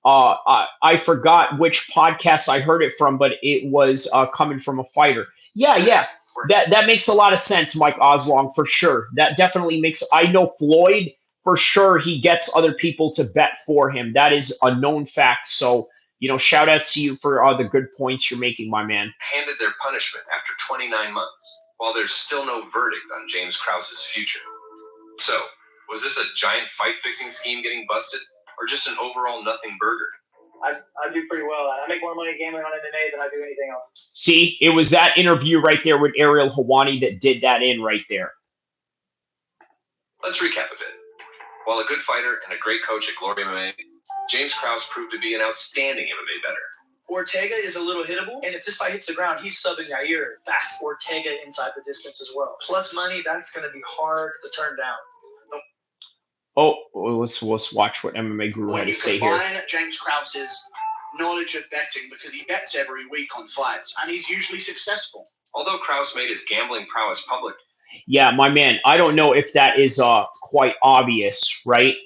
Speaker 4: I forgot which podcast I heard it from, but it was coming from a fighter. Yeah. That makes a lot of sense, Mike Oslong, for sure. That definitely makes. I know Floyd for sure. He gets other people to bet for him. That is a known fact. So, shout out to you for the good points you're making, my man.
Speaker 7: Handed their punishment after 29 months, while there's still no verdict on James Krause's future. So, was this a giant fight-fixing scheme getting busted, or just an overall nothing burger?
Speaker 8: I do pretty well. I make more money gambling on MMA than I do anything else.
Speaker 4: See, it was that interview right there with Ariel Helwani that did that in right there.
Speaker 7: Let's recap a bit. While a good fighter and a great coach at Glory MMA, James Krause proved to be an outstanding MMA bettor.
Speaker 8: Ortega is a little hittable, and if this fight hits the ground, he's subbing Yair fast. Ortega inside the distance as well. Plus money, that's going to be hard to turn down.
Speaker 4: Oh, let's watch what MMA Guru had to say here.
Speaker 9: When you combine James Krause's knowledge of betting, because he bets every week on fights, and he's usually successful.
Speaker 7: Although Krause made his gambling prowess public.
Speaker 4: Yeah, my man, I don't know if that is quite obvious, right?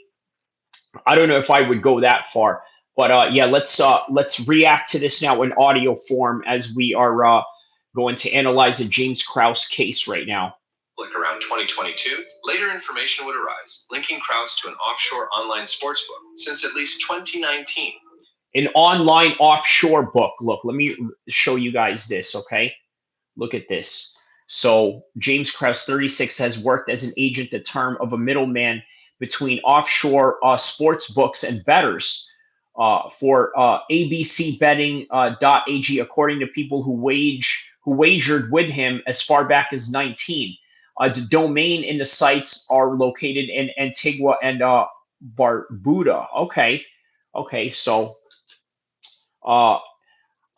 Speaker 4: I don't know if I would go that far. But yeah, let's react to this now in audio form as we are going to analyze the James Krause case right now.
Speaker 7: Around 2022, later information would arise, linking Krause to an offshore online sportsbook since at least 2019.
Speaker 4: An online offshore book. Look, let me show you guys this, okay? Look at this. So James Krause, 36, has worked as an agent, the term of a middleman between offshore sports books and bettors for abcbetting.ag, according to people who wagered with him as far back as 19. The domain and the sites are located in Antigua and Barbuda. Okay, so I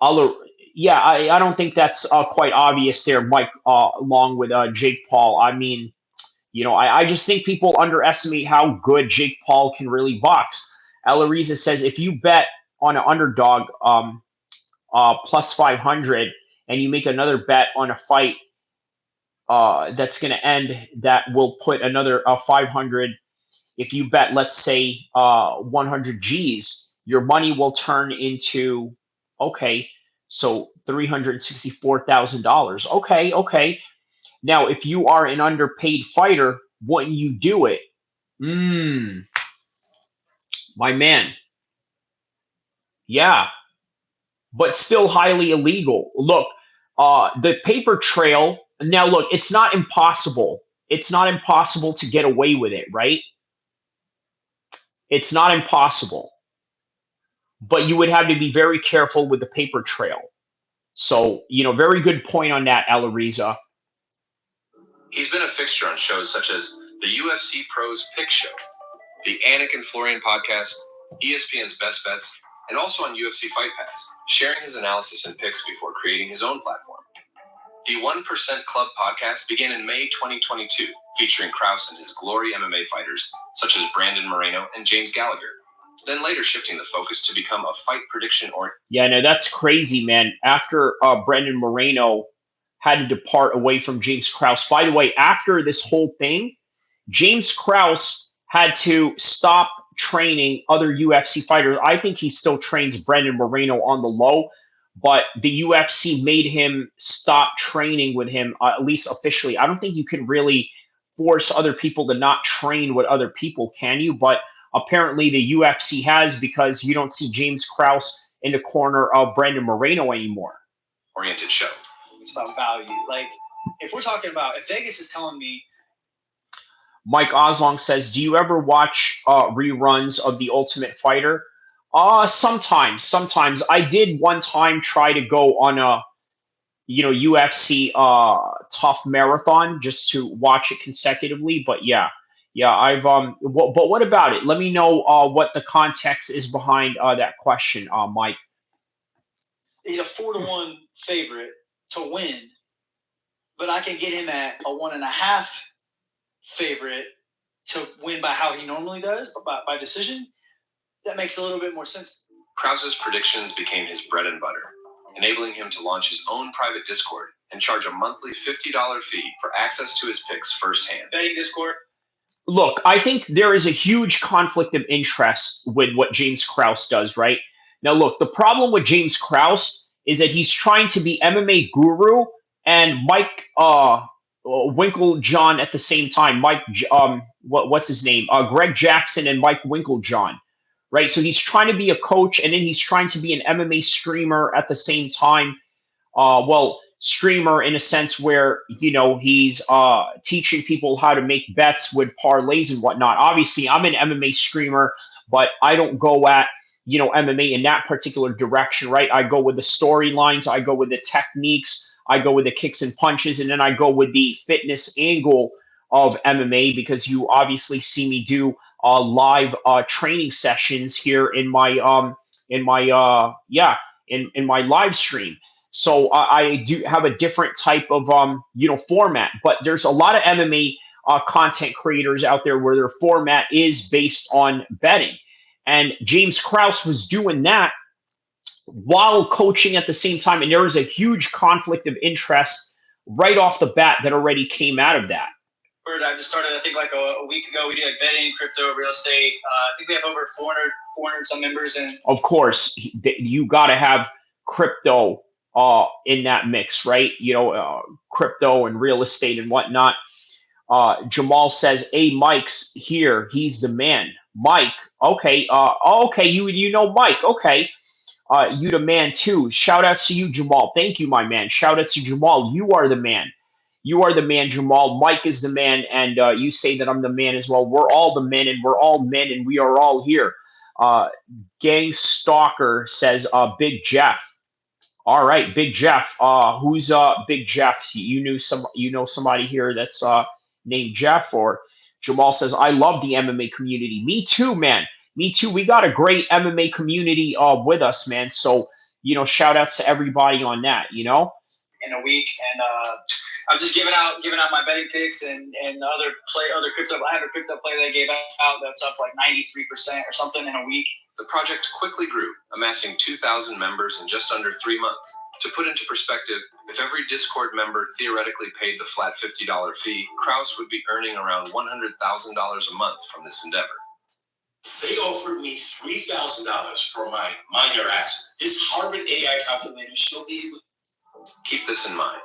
Speaker 4: don't think that's quite obvious there, Mike, along with Jake Paul. I mean, I just think people underestimate how good Jake Paul can really box. Elariza says, if you bet on an underdog plus 500 and you make another bet on a fight that's going to end, that will put another 500. If you bet, let's say 100 G's, your money will turn into, okay, so $364,000. Okay, okay. Now, if you are an underpaid fighter, wouldn't you do it? My man. Yeah, but still highly illegal. Look, the paper trail. Now, look, it's not impossible. It's not impossible to get away with it, right? It's not impossible, but you would have to be very careful with the paper trail. So, very good point on that, Alariza.
Speaker 7: He's been a fixture on shows such as the UFC Pros Pick Show, the Anik and Florian podcast, ESPN's Best Bets, and also on UFC Fight Pass, sharing his analysis and picks before creating his own platform. The 1% Club podcast began in May 2022, featuring Krause and his Glory MMA fighters, such as Brandon Moreno and James Gallagher, then later shifting the focus to become a fight prediction or...
Speaker 4: Yeah, no, that's crazy, man. After Brandon Moreno had to depart away from James Krause. By the way, after this whole thing, James Krause had to stop training other UFC fighters. I think he still trains Brandon Moreno on the low, but the UFC made him stop training with him, at least officially. I don't think you can really force other people to not train with other people, can you? But apparently the UFC has, because you don't see James Krause in the corner of Brandon Moreno anymore.
Speaker 7: Oriented show.
Speaker 8: It's about value. Like, if we're talking about, if Vegas is telling me,
Speaker 4: Mike Oslong says, do you ever watch reruns of The Ultimate Fighter? Sometimes. I did one time try to go on a, UFC tough marathon just to watch it consecutively. But yeah, I've but what about it? Let me know what the context is behind that question, Mike.
Speaker 8: he's a 4-1 favorite to win, but I can get him at a 1.5 favorite to win by how he normally does, but by decision. That makes a little bit more sense.
Speaker 7: Krause's predictions became his bread and butter, enabling him to launch his own private Discord and charge a monthly $50 fee for access to his picks firsthand.
Speaker 8: Betting Discord.
Speaker 4: Look, I think there is a huge conflict of interest with what James Krause does, right? Now, look, the problem with James Krause is that he's trying to be MMA guru and Mike Winklejohn at the same time. What's his name? Greg Jackson and Mike Winklejohn, right? So he's trying to be a coach and then he's trying to be an MMA streamer at the same time. Streamer in a sense where, he's teaching people how to make bets with parlays and whatnot. Obviously, I'm an MMA streamer, but I don't go at, MMA in that particular direction, right? I go with the storylines, I go with the techniques, I go with the kicks and punches, and then I go with the fitness angle of MMA, because you obviously see me do live training sessions here in my live stream. So I do have a different type of format, but there's a lot of MMA content creators out there where their format is based on betting, and James Krause was doing that while coaching at the same time, and there was a huge conflict of interest right off the bat that already came out of that.
Speaker 8: I just started, I think, like a week ago. We do like betting, crypto, real estate. I think we have over 400 some members, and
Speaker 4: of course, you got to have crypto in that mix, right? Crypto and real estate and whatnot. Jamal says, "Hey, Mike's here. He's the man." Mike, okay. Okay, you know Mike. Okay, you the man too. Shout out to you, Jamal. Thank you, my man. Shout out to Jamal. You are the man. You are the man, Jamal. Mike is the man, and you say that I'm the man as well. We're all the men, and we're all men, and we are all here. Gang Stalker says, Big Jeff. All right, Big Jeff. Who's Big Jeff? You know somebody here that's named Jeff? Or Jamal says, I love the MMA community. Me too, man. Me too. We got a great MMA community with us, man. So, shout outs to everybody on that,
Speaker 8: in a week, and I'm just giving out my betting picks and other crypto. I have a crypto play that I gave out that's up like 93% or something in a week.
Speaker 7: The project quickly grew, amassing 2,000 members in just under 3 months. To put into perspective, if every Discord member theoretically paid the flat $50 fee, Krause would be earning around $100,000 a month from this endeavor.
Speaker 1: They offered me $3,000 for my minor accident. This Harvard AI calculator showed me it was.
Speaker 7: Keep this in mind.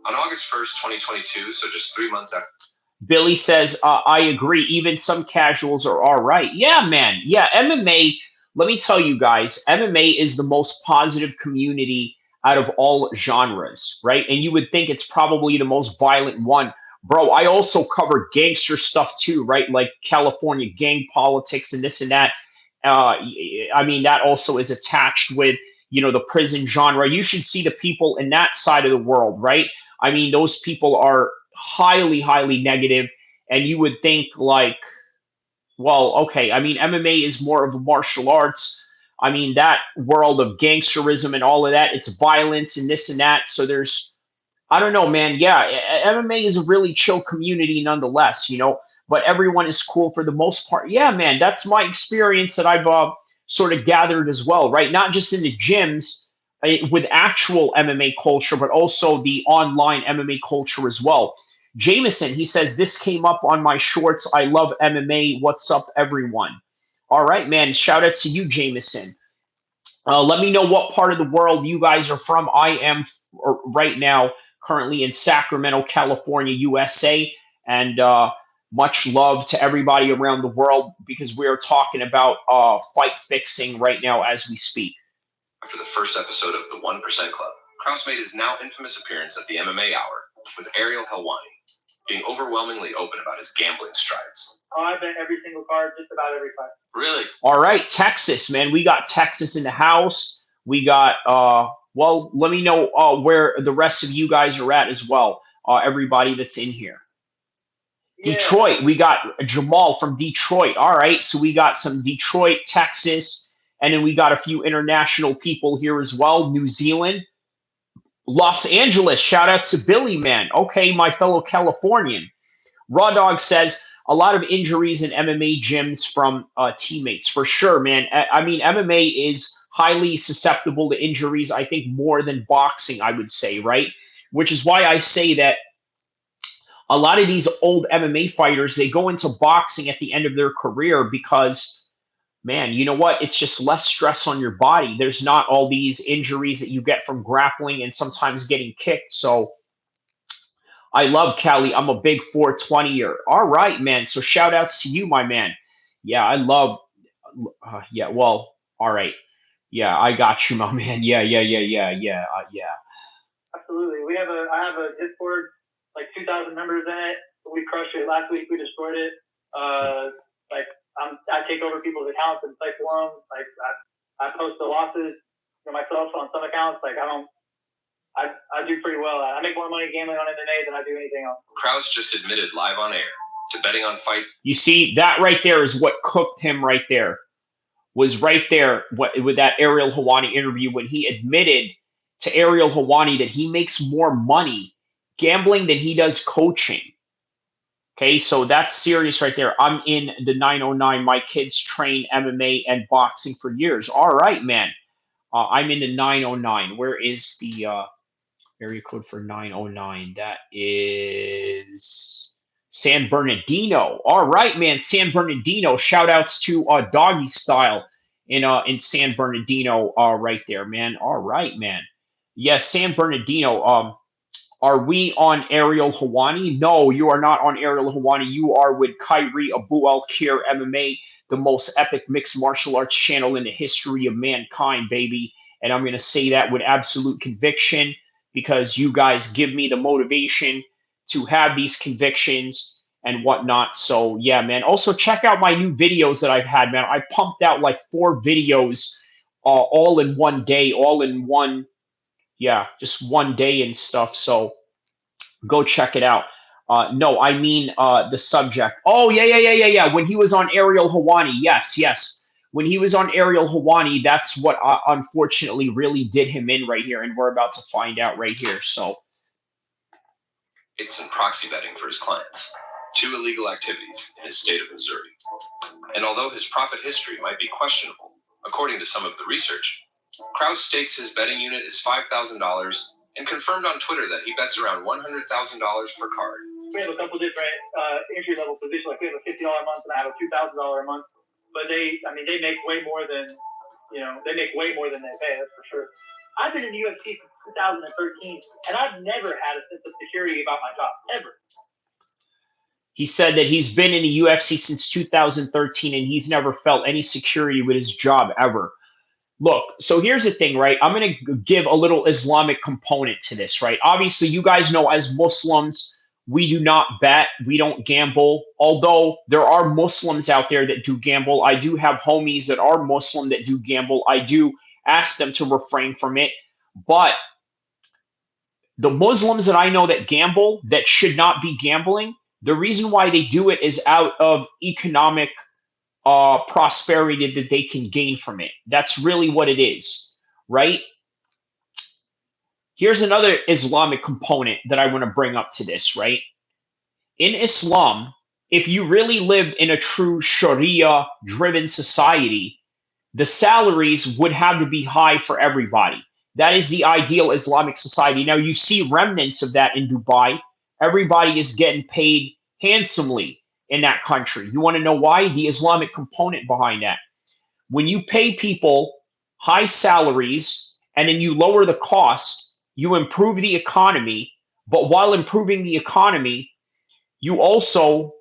Speaker 7: On August 1st, 2022, so just 3 months after.
Speaker 4: Billy says, I agree. Even some casuals are all right. Yeah, man. Yeah, MMA, let me tell you guys, MMA is the most positive community out of all genres, right? And you would think it's probably the most violent one. Bro, I also cover gangster stuff too, right? Like California gang politics and this and that. I mean, that also is attached with, the prison genre. You should see the people in that side of the world, right? I mean, those people are highly, highly negative, and you would think like, well, okay. I mean, MMA is more of a martial arts. I mean, that world of gangsterism and all of that, it's violence and this and that. So there's, I don't know, man. Yeah, MMA is a really chill community nonetheless, but everyone is cool for the most part. Yeah, man, that's my experience that I've sort of gathered as well, right? Not just in the gyms with actual MMA culture, but also the online MMA culture as well. Jameson, he says, this came up on my shorts. I love MMA. What's up, everyone? All right, man. Shout out to you, Jameson. Let me know what part of the world you guys are from. I am right now currently in Sacramento, California, USA. And much love to everybody around the world because we are talking about fight fixing right now as we speak.
Speaker 7: After the first episode of the 1% Club, Krause made his now infamous appearance at the MMA Hour with Ariel Helwani, being overwhelmingly open about his gambling strides.
Speaker 10: Oh, I bet every single card, just about every fight.
Speaker 7: Really?
Speaker 4: All right, Texas, man. We got Texas in the house. We got, well, let me know where the rest of you guys are at as well. Everybody that's in here. Yeah. Detroit, we got Jamal from Detroit. All right, so we got some Detroit, Texas, and then we got a few international people here as well. New Zealand. Los Angeles, shout out to Billy, man. Okay, my fellow Californian. Raw Dog says, a lot of injuries in MMA gyms from teammates. For sure, man. I mean, MMA is highly susceptible to injuries, I think, more than boxing, I would say, right? Which is why I say that a lot of these old MMA fighters, they go into boxing at the end of their career because, man, you know what? It's just less stress on your body. There's not all these injuries that you get from grappling and sometimes getting kicked. So I love Cali. I'm a big 420er. All right, man. So shout outs to you, my man. Yeah, I love. Yeah, well, all right. Yeah, I got you, my man. Yeah.
Speaker 10: Absolutely. I have a Discord, like 2,000 members in it. We crushed it last week. We destroyed it. I take over people's accounts and play for them. Like I post the losses for myself on some accounts. Like I do pretty well. I make more money gambling on MMA than I do anything else.
Speaker 7: Krause just admitted live on air to betting on fight.
Speaker 4: You see, that right there is what cooked him right there. Was right there with that Ariel Helwani interview when he admitted to Ariel Helwani that he makes more money gambling than he does coaching. Okay, so that's serious right there. I'm in the 909. My kids train MMA and boxing for years. All right, man. I'm in the 909. Where is the area code for 909? That is San Bernardino. All right, man. San Bernardino. Shout outs to Doggy Style in San Bernardino right there, man. All right, man. Yes, San Bernardino. Are we on Ariel Helwani? No, you are not on Ariel Helwani. You are with Kyrie Abu El-Kheer MMA, the most epic mixed martial arts channel in the history of mankind, baby. And I'm going to say that with absolute conviction because you guys give me the motivation to have these convictions and whatnot. So, yeah, man. Also, check out my new videos that I've had, man. I pumped out like 4 videos all in one day, all in one. Yeah, just one day and stuff. So go check it out. No, I mean the subject. Oh, yeah. When he was on Ariel Helwani. Yes. When he was on Ariel Helwani, that's what unfortunately really did him in right here. And we're about to find out right here. So
Speaker 7: it's in proxy betting for his clients. 2 illegal activities in his state of Missouri. And although his profit history might be questionable, according to some of the research, Krause states his betting unit is $5,000 and confirmed on Twitter that he bets around $100,000 per card.
Speaker 10: We have a couple different entry-level positions. Like we have a $50 a month and I have a $2,000 a month. but they make way more than, they make way more than they pay. That's for sure. I've been in the UFC since 2013, and I've never had a sense of security about my job, ever.
Speaker 4: He said that he's been in the UFC since 2013 and he's never felt any security with his job ever. Look, so here's the thing, right? I'm going to give a little Islamic component to this, right? Obviously, you guys know as Muslims, we do not bet, we don't gamble. Although there are Muslims out there that do gamble. I do have homies that are Muslim that do gamble. I do ask them to refrain from it. But the Muslims that I know that gamble, that should not be gambling, the reason why they do it is out of economic prosperity that they can gain from it. That's really what it is, right? Here's another Islamic component that I want to bring up to this, right? In Islam, if you really lived in a true Sharia-driven society, the salaries would have to be high for everybody. That is the ideal Islamic society. Now, you see remnants of that in Dubai. Everybody is getting paid handsomely in that country. You want to know why? The Islamic component behind that. When you pay people high salaries and then you lower the cost, you improve the economy. But while improving the economy, you also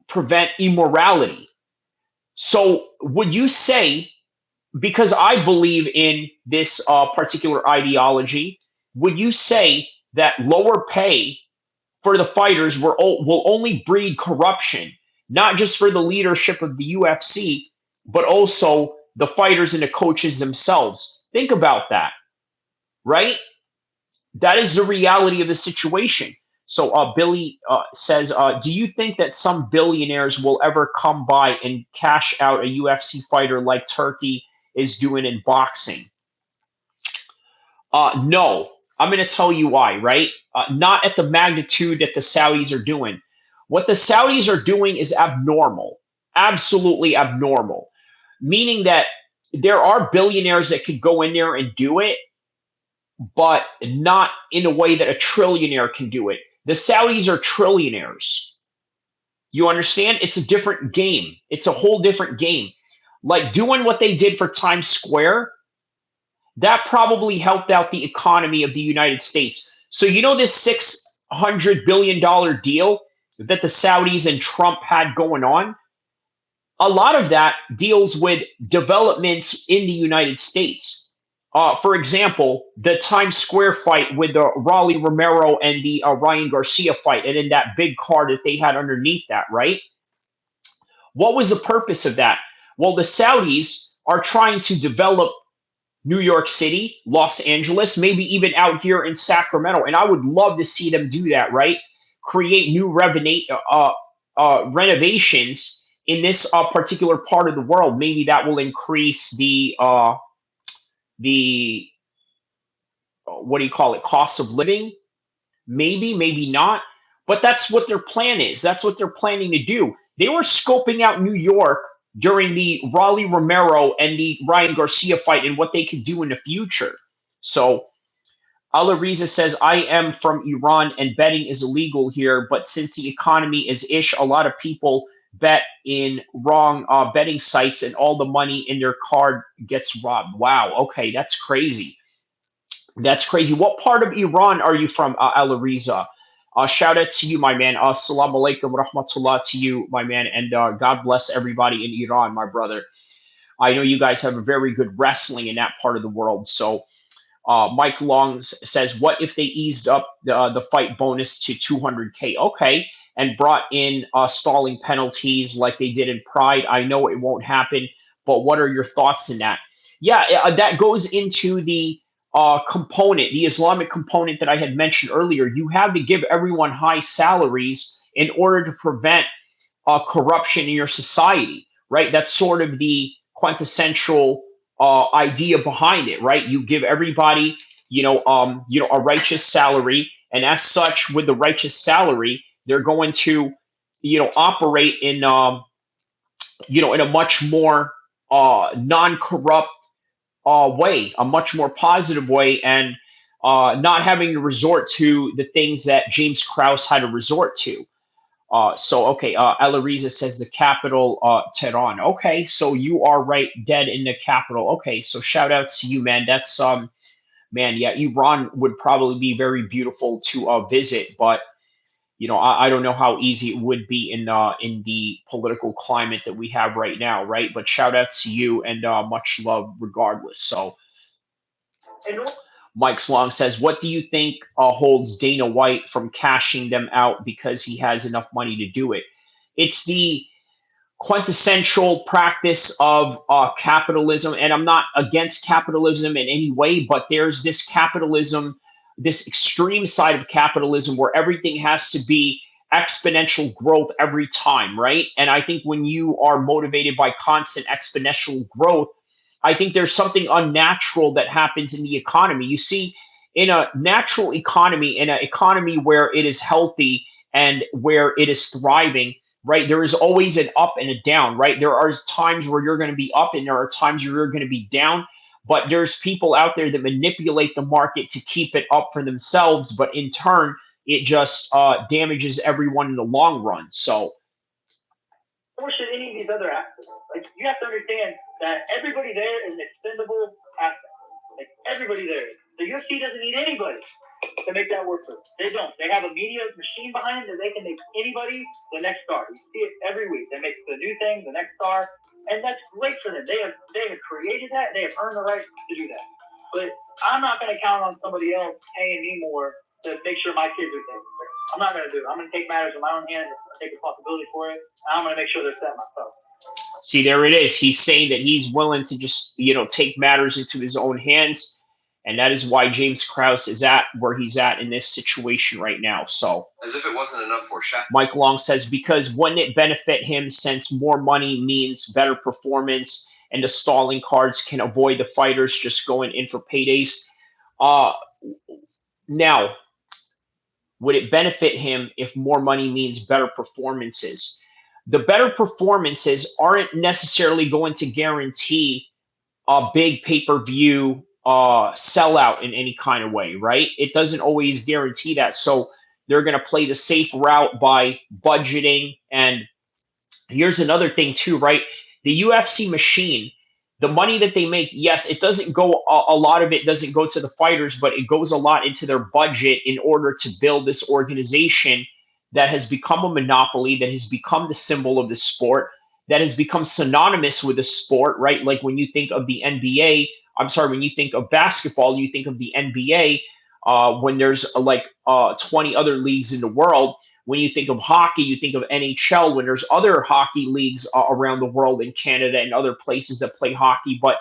Speaker 4: prevent immorality. So would you say, because I believe in this particular ideology, would you say that lower pay for the fighters will only breed corruption, not just for the leadership of the UFC, but also the fighters and the coaches themselves? Think about that, right? That is the reality of the situation. So Billy says, do you think that some billionaires will ever come by and cash out a UFC fighter like Turkey is doing in boxing? No. I'm going to tell you why, right? Not at the magnitude that the Saudis are doing. What the Saudis are doing is abnormal, absolutely abnormal, meaning that there are billionaires that could go in there and do it, but not in a way that a trillionaire can do it. The Saudis are trillionaires. You understand? It's a different game. It's a whole different game. Like doing what they did for Times Square, that probably helped out the economy of the United States. So you know this $600 billion deal that the Saudis and Trump had going on? A lot of that deals with developments in the United States. For example, the Times Square fight with the Raleigh Romero and the Ryan Garcia fight, and in that big card that they had underneath that, right? What was the purpose of that? Well, the Saudis are trying to develop New York City, Los Angeles, maybe even out here in Sacramento. And I would love to see them do that, right? Create new renovations in this particular part of the world. Maybe that will increase the what do you call it? Cost of living? Maybe, maybe not. But that's what their plan is. That's what they're planning to do. They were scoping out New York during the Raleigh Romero and the Ryan Garcia fight and what they could do in the future. So Alariza says, I am from Iran and betting is illegal here, but since the economy is ish, a lot of people bet in wrong betting sites and all the money in their card gets robbed. Wow. Okay. That's crazy. That's crazy. What part of Iran are you from, Alariza? Shout out to you, my man. Assalamu alaikum wa rahmatullah to you, my man. And God bless everybody in Iran, my brother. I know you guys have a very good wrestling in that part of the world. So Mike Long says, what if they eased up the fight bonus to 200K? Okay. And brought in stalling penalties like they did in Pride. I know it won't happen, but what are your thoughts in that? Yeah, that goes into the component, the Islamic component that I had mentioned earlier. You have to give everyone high salaries in order to prevent corruption in your society, right? That's sort of the quintessential idea behind it, right? You give everybody, a righteous salary, and as such, with the righteous salary, they're going to, operate in, in a much more non-corrupt way, a much more positive way, and not having to resort to the things that James Krause had to resort to. So okay, Elariza says the capital, Tehran. Okay, so you are right, dead in the capital. Okay, so shout out to you, man. That's man, yeah, Iran would probably be very beautiful to visit, but I don't know how easy it would be in the political climate that we have right now, right? But shout out to you and much love regardless. So Mike Long says, what do you think holds Dana White from cashing them out because he has enough money to do it? It's the quintessential practice of capitalism. And I'm not against capitalism in any way, but there's this capitalism, this extreme side of capitalism where everything has to be exponential growth every time, right? And I think when you are motivated by constant exponential growth, I think there's something unnatural that happens in the economy. You see, in a natural economy, in an economy where it is healthy and where it is thriving, right? There is always an up and a down, right? There are times where you're going to be up and there are times where you're going to be down, but there's people out there that manipulate the market to keep it up for themselves, but in turn, it just damages everyone in the long run. So,
Speaker 10: or should any of these other aspects? Like, you have to understand that everybody there is an expendable asset. Like, everybody there. The UFC doesn't need anybody to make that work for them. They don't. They have a media machine behind them that they can make anybody the next star. You see it every week. They make the new thing the next star, and that's great for them. They have created that. They have earned the right to do that. But I'm not going to count on somebody else paying me more to make sure my kids are taken care of. I'm not going to do it. I'm going to take matters in my own hands. I'm going to take responsibility for it. And I'm going to make sure they're set myself.
Speaker 4: see, there it is. He's saying that he's willing to just, take matters into his own hands. And that is why James Krause is at where he's at in this situation right now. So,
Speaker 7: as if it wasn't enough for Shaq.
Speaker 4: Mike Long says, because wouldn't it benefit him since more money means better performance and the stalling cards can avoid the fighters just going in for paydays? Now, would it benefit him if more money means better performances? The better performances aren't necessarily going to guarantee a big pay-per-view sellout in any kind of way, right? It doesn't always guarantee that. So they're going to play the safe route by budgeting. And here's another thing too, right? The UFC machine, the money that they make, yes, it doesn't go, a lot of it doesn't go to the fighters, but it goes a lot into their budget in order to build this organization that has become a monopoly, that has become the symbol of the sport, that has become synonymous with the sport, right? Like when you think of the NBA, when you think of basketball, you think of the NBA, when there's 20 other leagues in the world. When you think of hockey, you think of NHL, when there's other hockey leagues around the world in Canada and other places that play hockey. But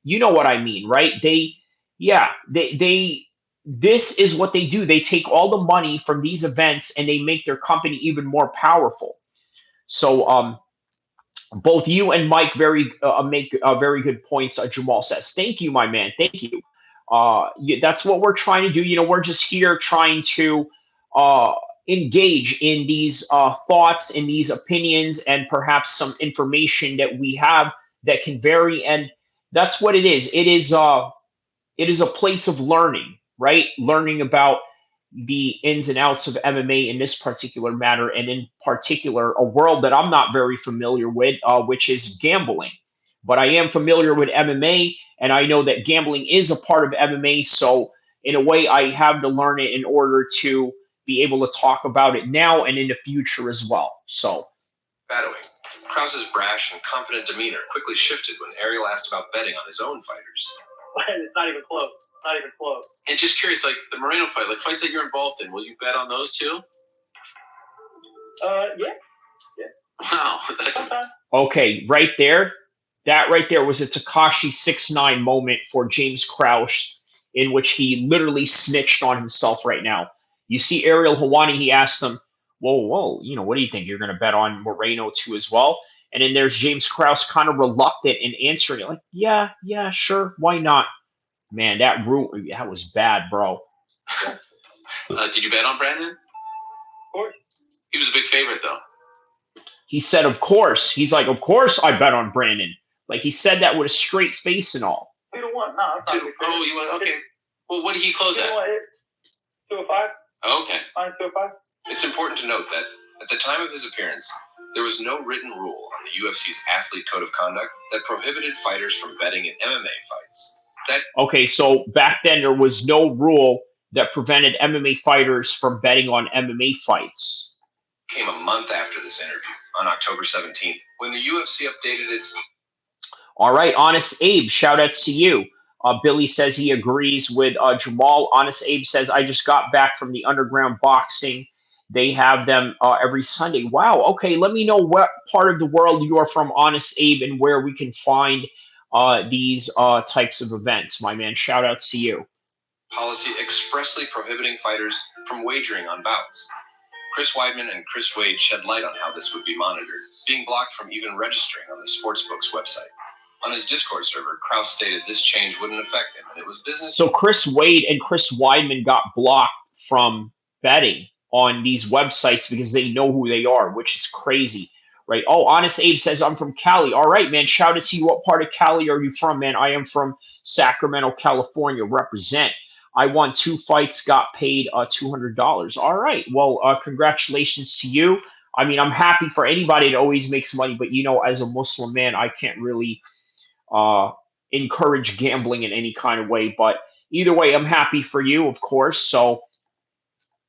Speaker 4: you know what I mean, right? This is what they do. They take all the money from these events and they make their company even more powerful. So, both you and Mike make very good points. Jamal says, "Thank you, my man. Thank you. That's what we're trying to do. We're just here trying to engage in these thoughts, in these opinions, and perhaps some information that we have that can vary. And that's what it is. It is a place of learning, right? Learning about the ins and outs of MMA in this particular matter, and in particular, a world that I'm not very familiar with, which is gambling. But I am familiar with MMA, and I know that gambling is a part of MMA. So, in a way, I have to learn it in order to be able to talk about it now and in the future as well. So,
Speaker 7: Batowing. Krause's brash and confident demeanor quickly shifted when Ariel asked about betting on his own fighters.
Speaker 10: It's not even close. Not even close.
Speaker 7: And just curious, like the Moreno fight, like fights that you're involved in, will you bet on those too?
Speaker 10: Yeah.
Speaker 7: Wow, that's
Speaker 4: okay, right there. That right there was a Tekashi 6ix9ine moment for James Krause, in which he literally snitched on himself right now. You see Ariel Helwani, he asked him, whoa, what do you think? You're going to bet on Moreno too as well? And then there's James Krause kind of reluctant in answering it, like, yeah, sure, why not? Man, that was bad, bro.
Speaker 7: Did you bet on Brandon?
Speaker 10: Of course.
Speaker 7: He was a big favorite, though.
Speaker 4: He said, of course. He's like, of course I bet on Brandon. Like, he said that with a straight face and all.
Speaker 10: 2-1. No, it's not.
Speaker 7: Oh, you went, okay. Well, what did he close at?
Speaker 10: 205.
Speaker 7: Okay.
Speaker 10: Minus 205.
Speaker 7: It's important to note that At the time of his appearance, there was no written rule on the UFC's athlete code of conduct that prohibited fighters from betting in MMA fights.
Speaker 4: Okay, so back then there was no rule that prevented MMA fighters from betting on MMA fights.
Speaker 7: Came a month after this interview, on October 17th, when the UFC updated its...
Speaker 4: All right, Honest Abe, shout outs to you. Billy says he agrees with Jamal. Honest Abe says, I just got back from the underground boxing. They have them every Sunday. Wow, okay, let me know what part of the world you are from, Honest Abe, and where we can find these types of events, my man. Shout outs to you.
Speaker 7: Policy expressly prohibiting fighters from wagering on bouts. Chris Weidman and Chris Wade shed light on how this would be monitored, being blocked from even registering on the sportsbook's website. On his Discord server, Krause stated this change wouldn't affect him, and it was business.
Speaker 4: So Chris Wade and Chris Weidman got blocked from betting on these websites because they know who they are, which is crazy, right? Oh, Honest Abe says, I'm from Cali. All right, man. Shout out to you. What part of Cali are you from, man? I am from Sacramento, California. Represent. I won 2 fights, got paid $200. All right. Well, congratulations to you. I mean, I'm happy for anybody that always makes money, but, you know, as a Muslim man, I can't really encourage gambling in any kind of way. But either way, I'm happy for you, of course. So,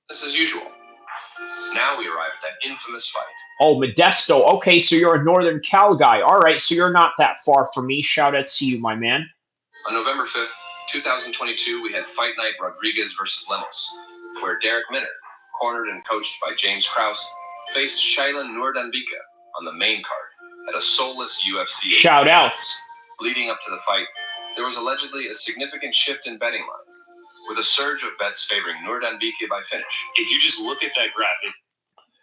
Speaker 7: this is usual. Now we arrive at that infamous fight.
Speaker 4: Oh, Modesto. Okay, so you're a Northern Cal guy. All right, so you're not that far from me. Shout out to you, my man.
Speaker 7: On November 5th, 2022, we had Fight Night Rodriguez versus Lemos, where Derek Minner, cornered and coached by James Krause, faced Shailen Nurdanbika on the main card at a soulless UFC.
Speaker 4: Shout outs.
Speaker 7: Leading up to the fight, there was allegedly a significant shift in betting lines, with a surge of bets favoring Nurdanbika by finish. If you just look at that graphic.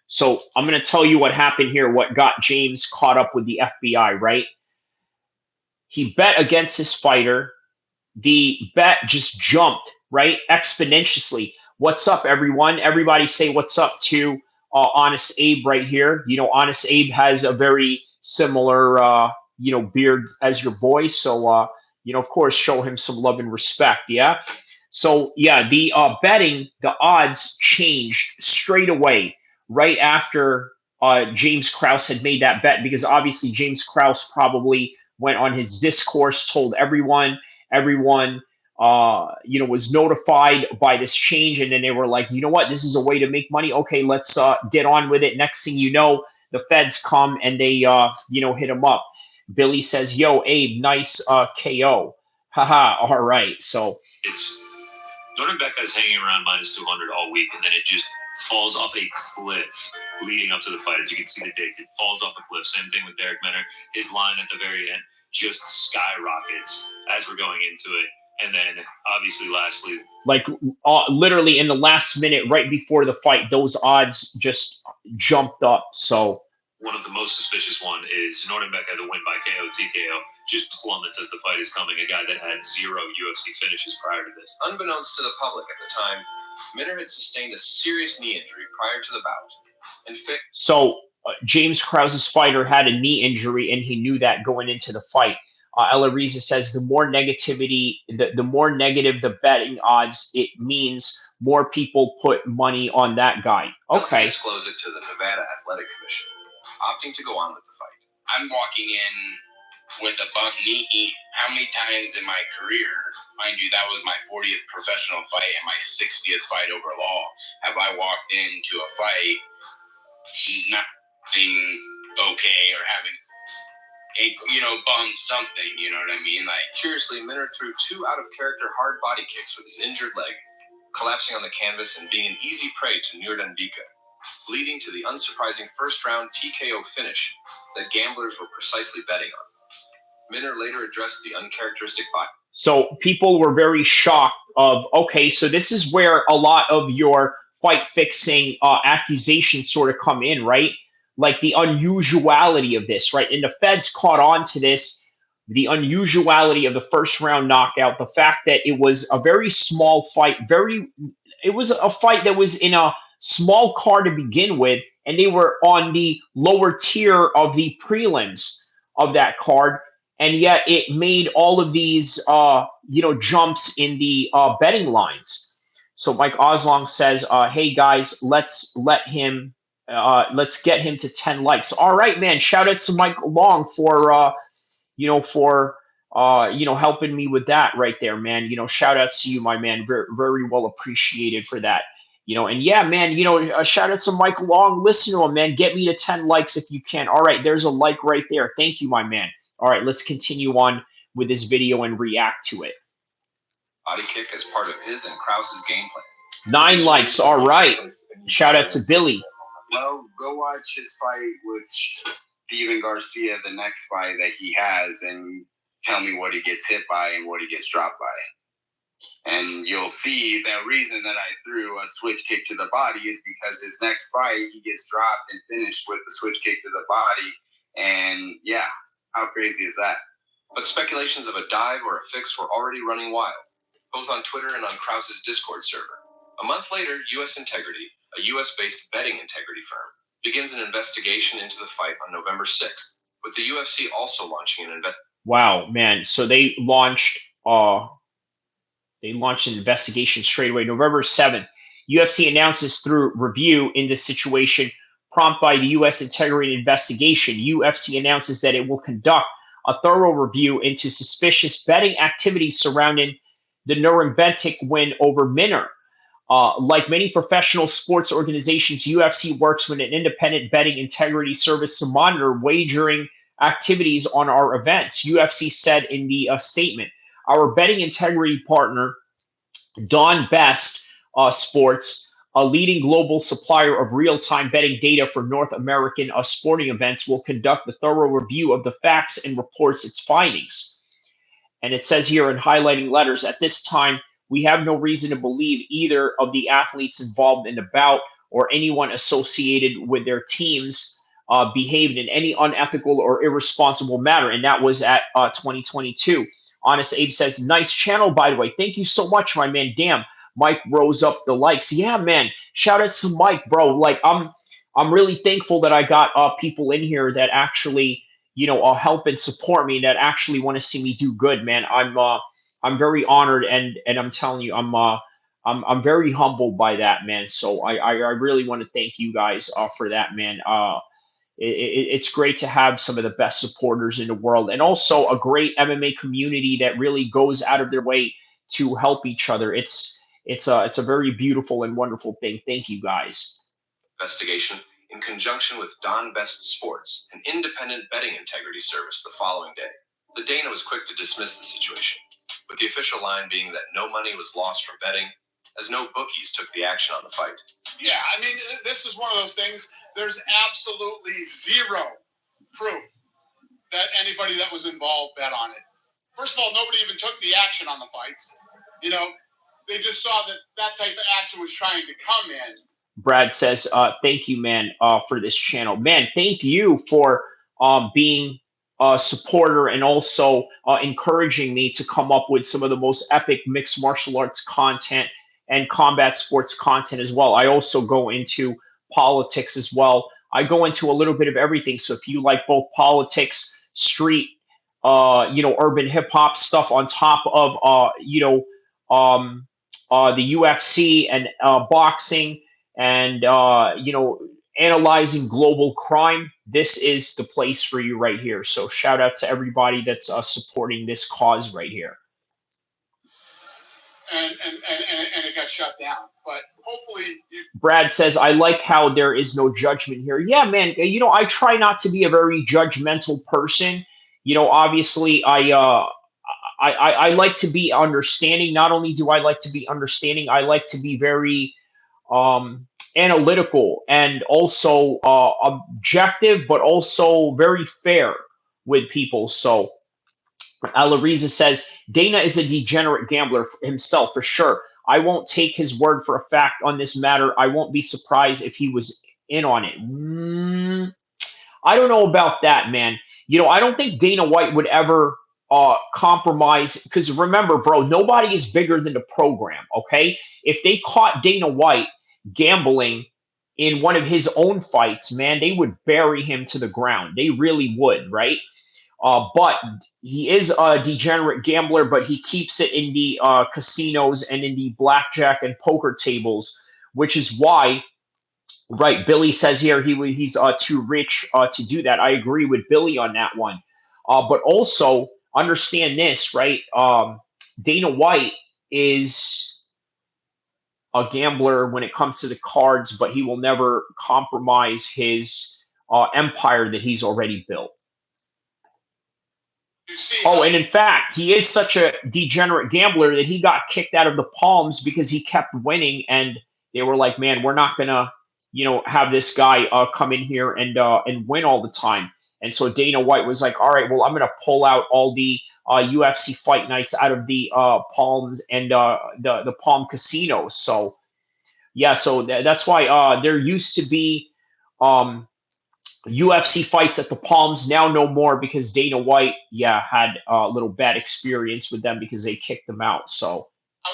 Speaker 4: So I'm going to tell you what happened here, what got James caught up with the FBI, right? He bet against his fighter. The bet just jumped, right? Exponentially. What's up, everyone? Everybody say what's up to Honest Abe right here. You know, Honest Abe has a very similar, beard as your boy. So, of course, show him some love and respect, yeah? So, yeah, the betting, the odds changed straight away right after James Krause had made that bet, because obviously James Krause probably went on his discourse, told everyone was notified by this change, and then they were like, you know what, this is a way to make money. Okay, let's get on with it. Next thing you know, the feds come and they hit him up. Billy says, yo, Abe, nice KO. Haha, all right. So
Speaker 11: it's Nurdanbika is hanging around minus 200 all week, and then it just falls off a cliff leading up to the fight. As you can see the dates, it falls off a cliff. Same thing with Derek Minner. His line at the very end just skyrockets as we're going into it. And then, obviously, lastly,
Speaker 4: like literally in the last minute, right before the fight, those odds just jumped up. So
Speaker 11: one of the most suspicious one is Nurdanbika, the win by KO, TKO, just plummets as the fight is coming. A guy that had 0 UFC finishes prior to this.
Speaker 7: Unbeknownst to the public at the time, Minner had sustained a serious knee injury prior to the bout.
Speaker 4: So James Krause's fighter had a knee injury, and he knew that going into the fight. Ella Riza says the more negativity, the more negative the betting odds, it means more people put money on that guy. Okay.
Speaker 7: Disclose it to the Nevada Athletic Commission, opting to go on with the fight.
Speaker 12: I'm walking in with a bum knee. How many times in my career, mind you, that was my 40th professional fight and my 60th fight overall, have I walked into a fight not being okay or having bum something, you know what I mean? Like,
Speaker 7: curiously, Minner threw 2 out-of-character hard body kicks with his injured leg, collapsing on the canvas and being an easy prey to Nurdanbika, leading to the unsurprising first-round TKO finish that gamblers were precisely betting on. Minner later addressed the uncharacteristic body.
Speaker 4: So people were very shocked of, okay, so this is where a lot of your fight-fixing accusations sort of come in, right? Like the unusuality of this, right? And the feds caught on to this, the unusuality of the first round knockout, the fact that it was a very small fight, it was a fight that was in a small card to begin with, and they were on the lower tier of the prelims of that card, and yet it made all of these, jumps in the betting lines. So Mike Oslong says, hey guys, let's let him let's get him to 10 likes. All right, man. Shout out to Mike Long for helping me with that right there, man. Shout out to you, my man. Very, very well appreciated for that. And yeah, man, shout out to Mike Long. Listen to him, man. Get me to 10 likes if you can. All right, there's a like right there. Thank you, my man. All right, let's continue on with this video and react to it.
Speaker 7: Body kick as part of his and Krause's game plan.
Speaker 4: 9 likes. All right. Shout out to Billy.
Speaker 13: Well, go watch his fight with Steven Garcia, the next fight that he has, and tell me what he gets hit by and what he gets dropped by. And you'll see the reason that I threw a switch kick to the body is because his next fight, he gets dropped and finished with the switch kick to the body. And yeah, how crazy is that?
Speaker 7: But speculations of a dive or a fix were already running wild, both on Twitter and on Krause's Discord server. A month later, U.S. Integrity, a U.S.-based betting integrity firm, begins an investigation into the fight on November 6th, with the UFC also launching an investigation.
Speaker 4: Wow, man. So they launched an investigation straight away. November 7th, UFC announces through review in this situation prompted by the U.S. Integrity investigation. UFC announces that it will conduct a thorough review into suspicious betting activities surrounding the Nuremberg win over Minner. Like many professional sports organizations, UFC works with an independent betting integrity service to monitor wagering activities on our events. UFC said in the statement, our betting integrity partner, Don Best Sports, a leading global supplier of real-time betting data for North American sporting events, will conduct a thorough review of the facts and reports its findings. And it says here in highlighting letters, at this time, we have no reason to believe either of the athletes involved in the bout or anyone associated with their teams behaved in any unethical or irresponsible manner. And that was at 2022. Honest Abe says, nice channel, by the way. Thank you so much, my man. Damn, Mike rose up the likes. Yeah, man. Shout out to Mike, bro. Like, I'm really thankful that I got people in here that actually, help and support me, that actually want to see me do good, man. I'm very honored, and I'm telling you, I'm very humbled by that, man. So I really want to thank you guys for that, man. It's great to have some of the best supporters in the world, and also a great MMA community that really goes out of their way to help each other. It's a very beautiful and wonderful thing. Thank you, guys.
Speaker 7: Investigation in conjunction with Don Best Sports, an independent betting integrity service, the following day. The Dana was quick to dismiss the situation, with the official line being that no money was lost from betting, as no bookies took the action on the fight.
Speaker 9: Yeah, I mean, this is one of those things. There's absolutely zero proof that anybody that was involved bet on it. First of all, nobody even took the action on the fights. They just saw that type of action was trying to come in.
Speaker 4: Brad says, thank you, man, for this channel. Man, thank you for being a supporter and also encouraging me to come up with some of the most epic mixed martial arts content and combat sports content as well. I also go into politics as well. I go into a little bit of everything. So if you like both politics, street, urban hip hop stuff on top of, the UFC and boxing and, analyzing global crime, this is the place for you right here. So shout out to everybody that's supporting this cause right here.
Speaker 9: And it got shut down. But hopefully
Speaker 4: Brad says, I like how there is no judgment here. Yeah, man, I try not to be a very judgmental person. Obviously I like to be understanding. Not only do I like to be understanding, I like to be very analytical and also objective, but also very fair with people. So Alariza says, Dana is a degenerate gambler himself, for sure. I won't take his word for a fact on this matter. I won't be surprised if he was in on it. I don't know about that, man. I don't think Dana White would ever compromise, because remember, bro, nobody is bigger than the program, okay? If they caught Dana White gambling in one of his own fights, man, they would bury him to the ground. They really would, right? But he is a degenerate gambler, but he keeps it in the casinos and in the blackjack and poker tables, which is why Right. Billy says here he's too rich to do that. I agree with Billy on that one. But also understand this, right? Dana White is a gambler when it comes to the cards, but he will never compromise his empire that he's already built.
Speaker 9: You see
Speaker 4: Oh,
Speaker 9: how
Speaker 4: and in fact, he is such a degenerate gambler that he got kicked out of the Palms because he kept winning, and they were like, "Man, we're not gonna, have this guy come in here and win all the time." And so Dana White was like, "All right, well, I'm gonna pull out all the UFC fight nights out of the Palms and the Palm casinos." So yeah, so that's why there used to be. UFC fights at the Palms, now no more because Dana White, had a little bad experience with them because they kicked them out. So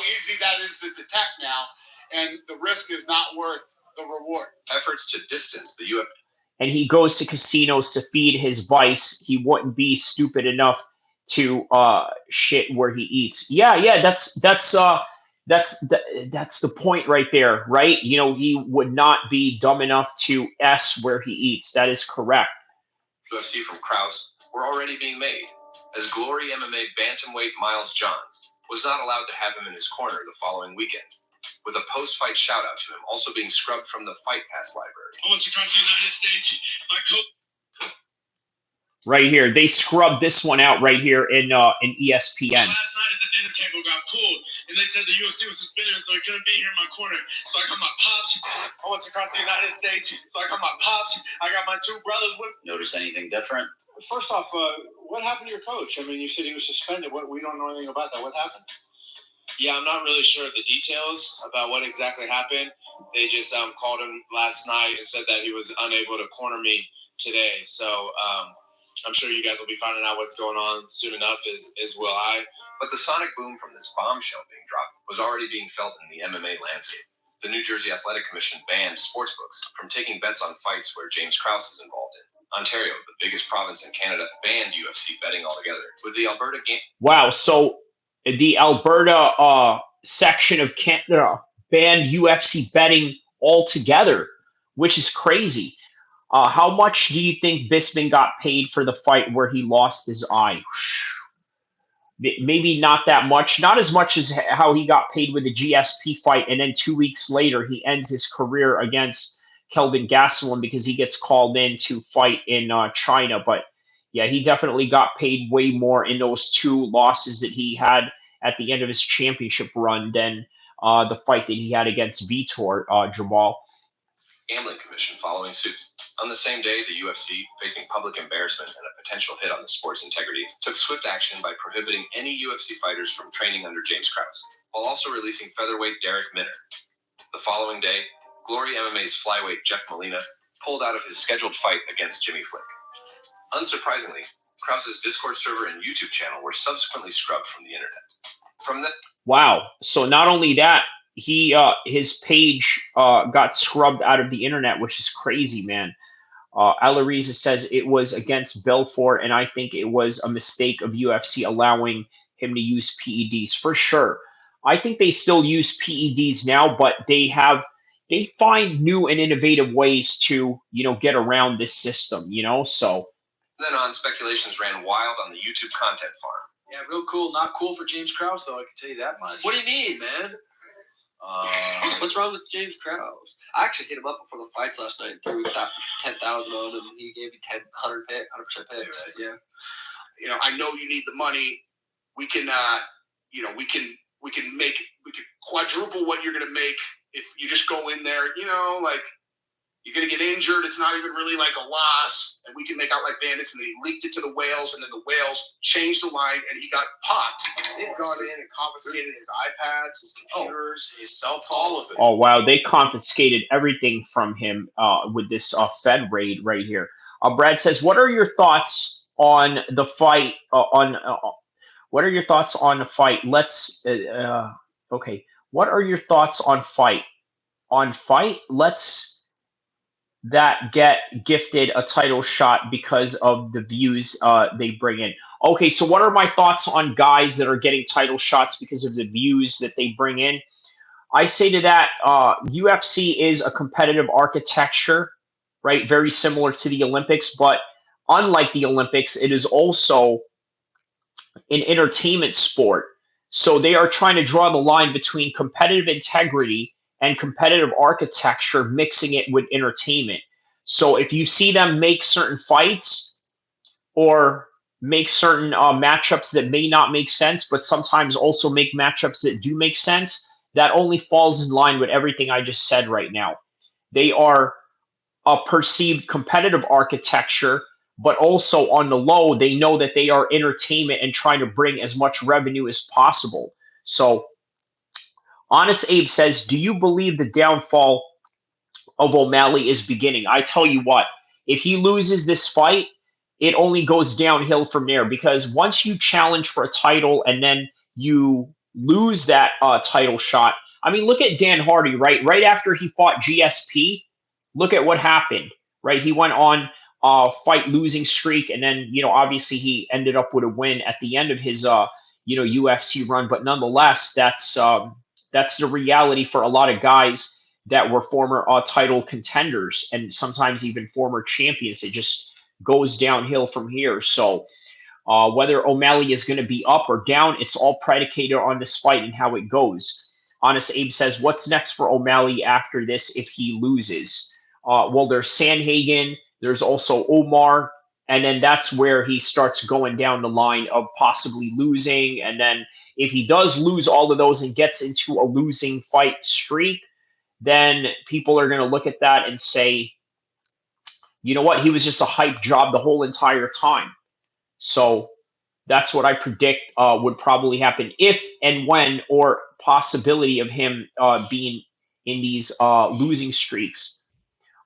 Speaker 9: easy that is to detect now, and the risk is not worth the reward.
Speaker 7: Efforts to distance the UFC.
Speaker 4: and he goes to casinos to feed his vice, he wouldn't be stupid enough to shit where he eats. Yeah, that's the point right there, right? He would not be dumb enough to s where he eats. That is correct.
Speaker 7: UFC from Krause were already being made, as Glory MMA bantamweight Miles Johns was not allowed to have him in his corner the following weekend, with a post-fight shout-out to him also being scrubbed from the Fight Pass library.
Speaker 1: Almost across the United States, my coach.
Speaker 4: Right here, they scrubbed this one out right here in ESPN.
Speaker 1: Last night at the dinner table got pulled, and they said the UFC was suspended, so he couldn't be here in my corner. So I got my pops. Almost across the United States, so I got my pops. I got my two brothers with.
Speaker 14: Notice anything different?
Speaker 5: First off, what happened to your coach? I mean, you said he was suspended. We don't know anything about that. What happened?
Speaker 1: Yeah, I'm not really sure of the details about what exactly happened. They just called him last night and said that he was unable to corner me today. So I'm sure you guys will be finding out what's going on soon enough, as will I.
Speaker 7: But the sonic boom from this bombshell being dropped was already being felt in the MMA landscape. The New Jersey Athletic Commission banned sportsbooks from taking bets on fights where James Krause is involved in. Ontario, the biggest province in Canada, banned UFC betting altogether, with the Alberta game.
Speaker 4: Wow, so the Alberta section of Canada banned UFC betting altogether, which is crazy. How much do you think Bisping got paid for the fight where he lost his eye? Maybe not that much. Not as much as how he got paid with the GSP fight, and then 2 weeks later he ends his career against Kelvin Gastelum because he gets called in to fight in China. But yeah, he definitely got paid way more in those two losses that he had at the end of his championship run than the fight that he had against Vitor, Jamal.
Speaker 7: Gambling Commission following suit. On the same day, the UFC, facing public embarrassment and a potential hit on the sport's integrity, took swift action by prohibiting any UFC fighters from training under James Krause, while also releasing featherweight Derek Minner. The following day, Glory MMA's flyweight Jeff Molina pulled out of his scheduled fight against Jimmy Flick. Unsurprisingly, Krause's Discord server and YouTube channel were subsequently scrubbed from the internet.
Speaker 4: Wow. So not only that, his page got scrubbed out of the internet, which is crazy, man. Alariza says it was against Belfort, and I think it was a mistake of UFC allowing him to use PEDs for sure. I think they still use PEDs now, but they find new and innovative ways to get around this system. So
Speaker 7: then on, speculations ran wild on the YouTube content farm.
Speaker 14: Yeah, real cool. Not cool for James Krause, though. I can tell you that much.
Speaker 6: What do you mean, man? What's wrong with James Krause? I actually hit him up before the fights last night and threw 10,000 on him. He gave me 100% picks.
Speaker 14: Right.
Speaker 6: Yeah.
Speaker 9: I know you need the money. We can, we can quadruple what you're gonna make if you just go in there. You're going to get injured. It's not even really like a loss. And we can make out like bandits. And they leaked it to the whales. And then the whales changed the line. And he got popped. They've gone in and confiscated his iPads, his computers, his cell phone. All of it.
Speaker 4: Oh, wow. They confiscated everything from him with this Fed raid right here. Brad says, what are your thoughts on the fight? What are your thoughts on the fight? Okay. What are your thoughts on fight? Let's that get gifted a title shot because of the views they bring in. Okay, so what are my thoughts on guys that are getting title shots because of the views that they bring in? I say to that, UFC is a competitive architecture, right? Very similar to the Olympics, but unlike the Olympics, it is also an entertainment sport. So they are trying to draw the line between competitive integrity and competitive architecture, mixing it with entertainment. So if you see them make certain fights or make certain matchups that may not make sense, but sometimes also make matchups that do make sense, that only falls in line with everything I just said right now. They are a perceived competitive architecture, but also on the low, they know that they are entertainment and trying to bring as much revenue as possible. So, Honest Abe says, do you believe the downfall of O'Malley is beginning? I tell you what, if he loses this fight, it only goes downhill from there because once you challenge for a title and then you lose that title shot, I mean, look at Dan Hardy, right? Right after he fought GSP, look at what happened, right? He went on a fight losing streak, and then obviously he ended up with a win at the end of his UFC run. But nonetheless, that's the reality for a lot of guys that were former title contenders and sometimes even former champions. It just goes downhill from here. So whether O'Malley is going to be up or down, it's all predicated on this fight and how it goes. Honest Abe says, what's next for O'Malley after this if he loses? Well, there's Sanhagen, there's also Omar, and then that's where he starts going down the line of possibly losing. And then if he does lose all of those and gets into a losing fight streak, then people are going to look at that and say, you know what, he was just a hype job the whole entire time. So that's what I predict would probably happen if and when, or possibility of him being in these losing streaks.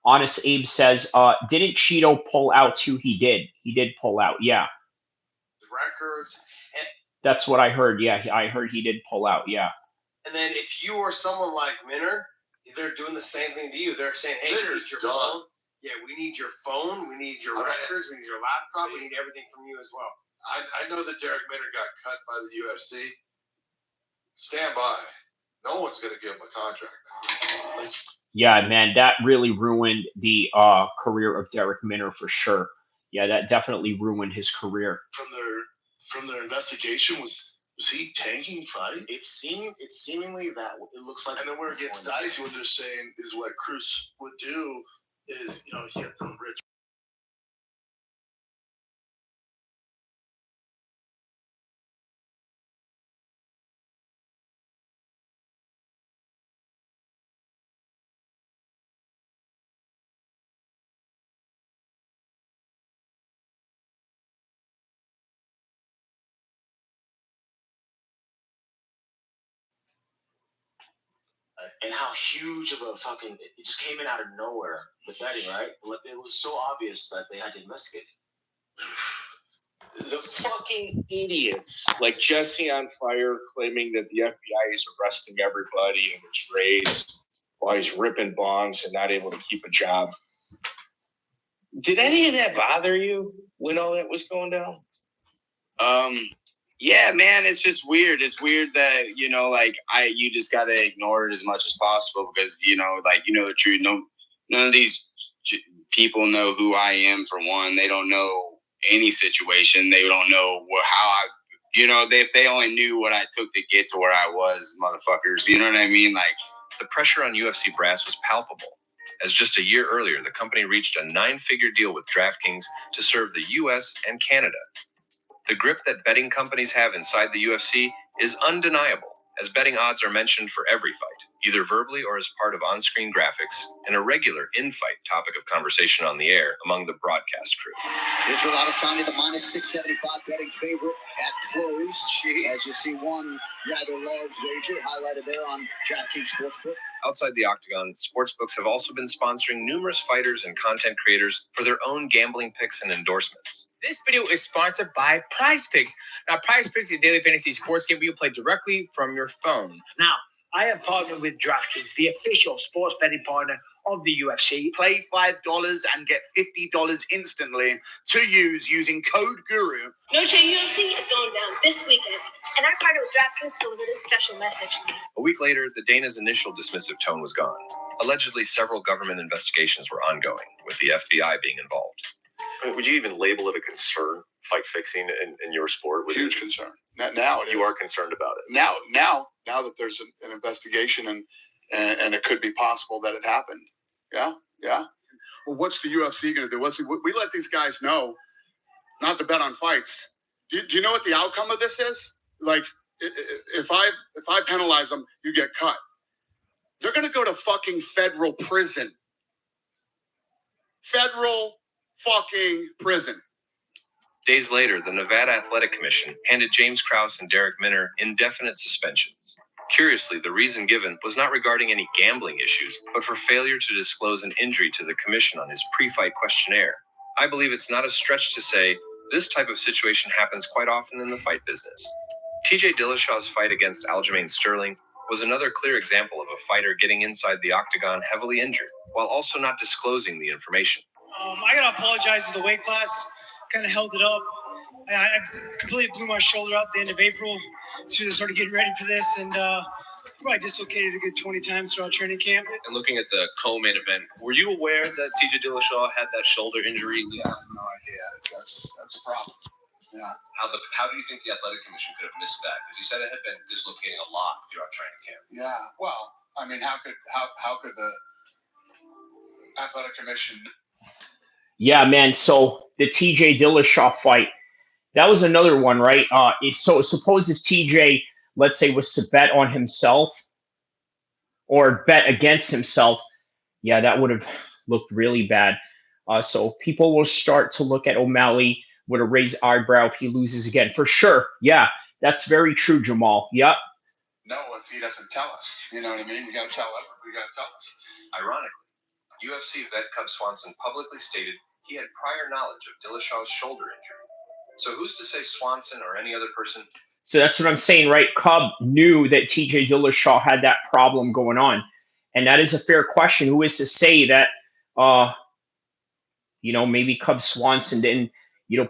Speaker 4: Honest Abe says, didn't Cheeto pull out too? He did. He did pull out. Yeah.
Speaker 15: Records. And,
Speaker 4: that's what I heard. Yeah, I heard he did pull out. Yeah.
Speaker 15: And then if you are someone like Minner, they're doing the same thing to you. They're saying, hey, we need your phone. Yeah, we need your phone. We need your records. We need your laptop. We need everything from you as well.
Speaker 16: I know that Derek Minner got cut by the UFC. Stand by. No one's going to give him a contract now.
Speaker 4: Yeah, man, that really ruined the career of Derek Minner for sure. Yeah, that definitely ruined his career.
Speaker 16: From their investigation, was he tanking fight?
Speaker 15: It's seemingly that it looks like.
Speaker 16: And then where it gets dicey, what they're saying is what Krause would do is, he had some rich.
Speaker 15: And how huge of a fucking it just came in out of nowhere, the betting, right? It was so obvious that they had to investigate.
Speaker 17: The fucking idiots like Jesse on Fire claiming that the FBI is arresting everybody in his raids while he's ripping bongs and not able to keep a job. Did any of that bother you when all that was going down?
Speaker 13: Yeah, man, it's just weird. It's weird that, you just got to ignore it as much as possible because, the truth. None of these people know who I am, for one. They don't know any situation. They don't know if they only knew what I took to get to where I was, motherfuckers. You know what I mean? Like,
Speaker 7: the pressure on UFC brass was palpable, as just a year earlier, the company reached a 9-figure deal with DraftKings to serve the U.S. and Canada. The grip that betting companies have inside the UFC is undeniable, as betting odds are mentioned for every fight, either verbally or as part of on-screen graphics, and a regular in-fight topic of conversation on the air among the broadcast crew.
Speaker 18: Israel Adesanya, the minus 675 betting favorite at close. As you see one rather large wager highlighted there on DraftKings Sportsbook.
Speaker 7: Outside the octagon, sportsbooks have also been sponsoring numerous fighters and content creators for their own gambling picks and endorsements.
Speaker 19: This video is sponsored by Prize Picks. Now, Prize Picks is a daily fantasy sports game where you play directly from your phone.
Speaker 20: Now, I have partnered with DraftKings, the official sports betting partner
Speaker 19: of the UFC.
Speaker 18: Play $5 and get $50 instantly to use using code GURU.
Speaker 20: No Shame UFC is going down this weekend, and our partner with DraftKings delivered this special message.
Speaker 7: A week later, the Dana's initial dismissive tone was gone. Allegedly, several government investigations were ongoing, with the FBI being involved.
Speaker 21: Would you even label it a concern, fight fixing in your sport?
Speaker 22: Huge concern. Now
Speaker 21: you are concerned about it.
Speaker 22: Now that there's an investigation and it could be possible that it happened. Yeah.
Speaker 9: Well, what's the UFC going to do? We let these guys know not to bet on fights. Do you know what the outcome of this is? Like, if I penalize them, you get cut. They're going to go to fucking federal prison. Federal fucking prison.
Speaker 7: Days later, the Nevada Athletic Commission handed James Krause and Derek Minner indefinite suspensions. Curiously, the reason given was not regarding any gambling issues, but for failure to disclose an injury to the commission on his pre-fight questionnaire. I believe it's not a stretch to say this type of situation happens quite often in the fight business. TJ Dillashaw's fight against Aljamain Sterling was another clear example of a fighter getting inside the octagon heavily injured, while also not disclosing the information.
Speaker 23: I gotta apologize to the weight class. Kind of held it up. I completely blew my shoulder out at the end of April. As soon as I started getting ready for this, and probably dislocated a good 20 times throughout training camp.
Speaker 7: And looking at the co-main event, were you aware that TJ Dillashaw had that shoulder injury?
Speaker 22: Yeah, I have no idea. That's a problem. Yeah.
Speaker 7: How do you think the athletic commission could have missed that? Because you said it had been dislocating a lot throughout training camp.
Speaker 22: Yeah. Well, I mean, how could the athletic commission?
Speaker 4: Yeah, man. So the TJ Dillashaw fight, that was another one, right? So suppose if TJ, let's say, was to bet on himself or bet against himself, yeah, that would have looked really bad. So people will start to look at O'Malley with a raised eyebrow if he loses again. For sure. Yeah, that's very true, Jamal. Yep.
Speaker 22: No, if he doesn't tell us. You know what I mean? We got to tell us.
Speaker 7: Ironically, UFC vet Cub Swanson publicly stated he had prior knowledge of Dillashaw's shoulder injury. So who's to say Swanson or any other person?
Speaker 4: So that's what I'm saying, right? Cub knew that TJ Dillashaw had that problem going on. And that is a fair question. Who is to say that, maybe Cub Swanson didn't,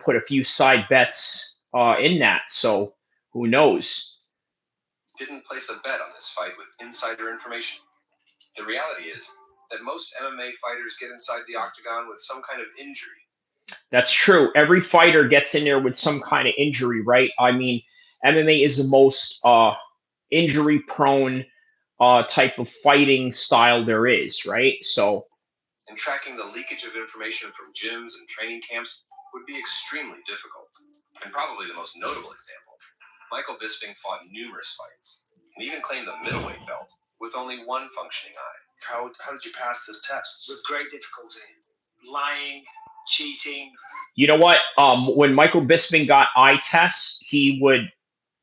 Speaker 4: put a few side bets in that. So who knows?
Speaker 7: Didn't place a bet on this fight with insider information. The reality is that most MMA fighters get inside the octagon with some kind of injury.
Speaker 4: That's true. Every fighter gets in there with some kind of injury, right? I mean, MMA is the most injury-prone type of fighting style there is, right? So,
Speaker 7: and tracking the leakage of information from gyms and training camps would be extremely difficult. And probably the most notable example, Michael Bisping fought numerous fights and even claimed the middleweight belt with only one functioning eye.
Speaker 14: How did you pass this test?
Speaker 8: With great difficulty. Lying, cheating.
Speaker 4: You know what? When Michael Bisping got eye tests, he would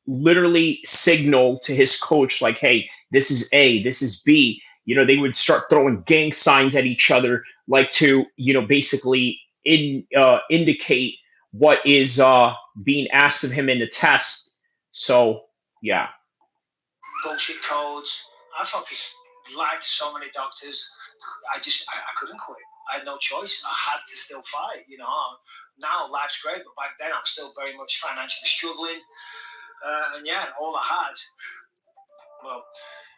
Speaker 4: literally signal to his coach, like, hey, this is A, this is B. They would start throwing gang signs at each other, like to, basically indicate what is being asked of him in the test. So, yeah.
Speaker 8: Bullshit codes. I fucking lied to so many doctors. I couldn't quit. I had no choice. I had to still fight. Now life's great, but back then I'm still very much financially struggling. And yeah, all I had. Well,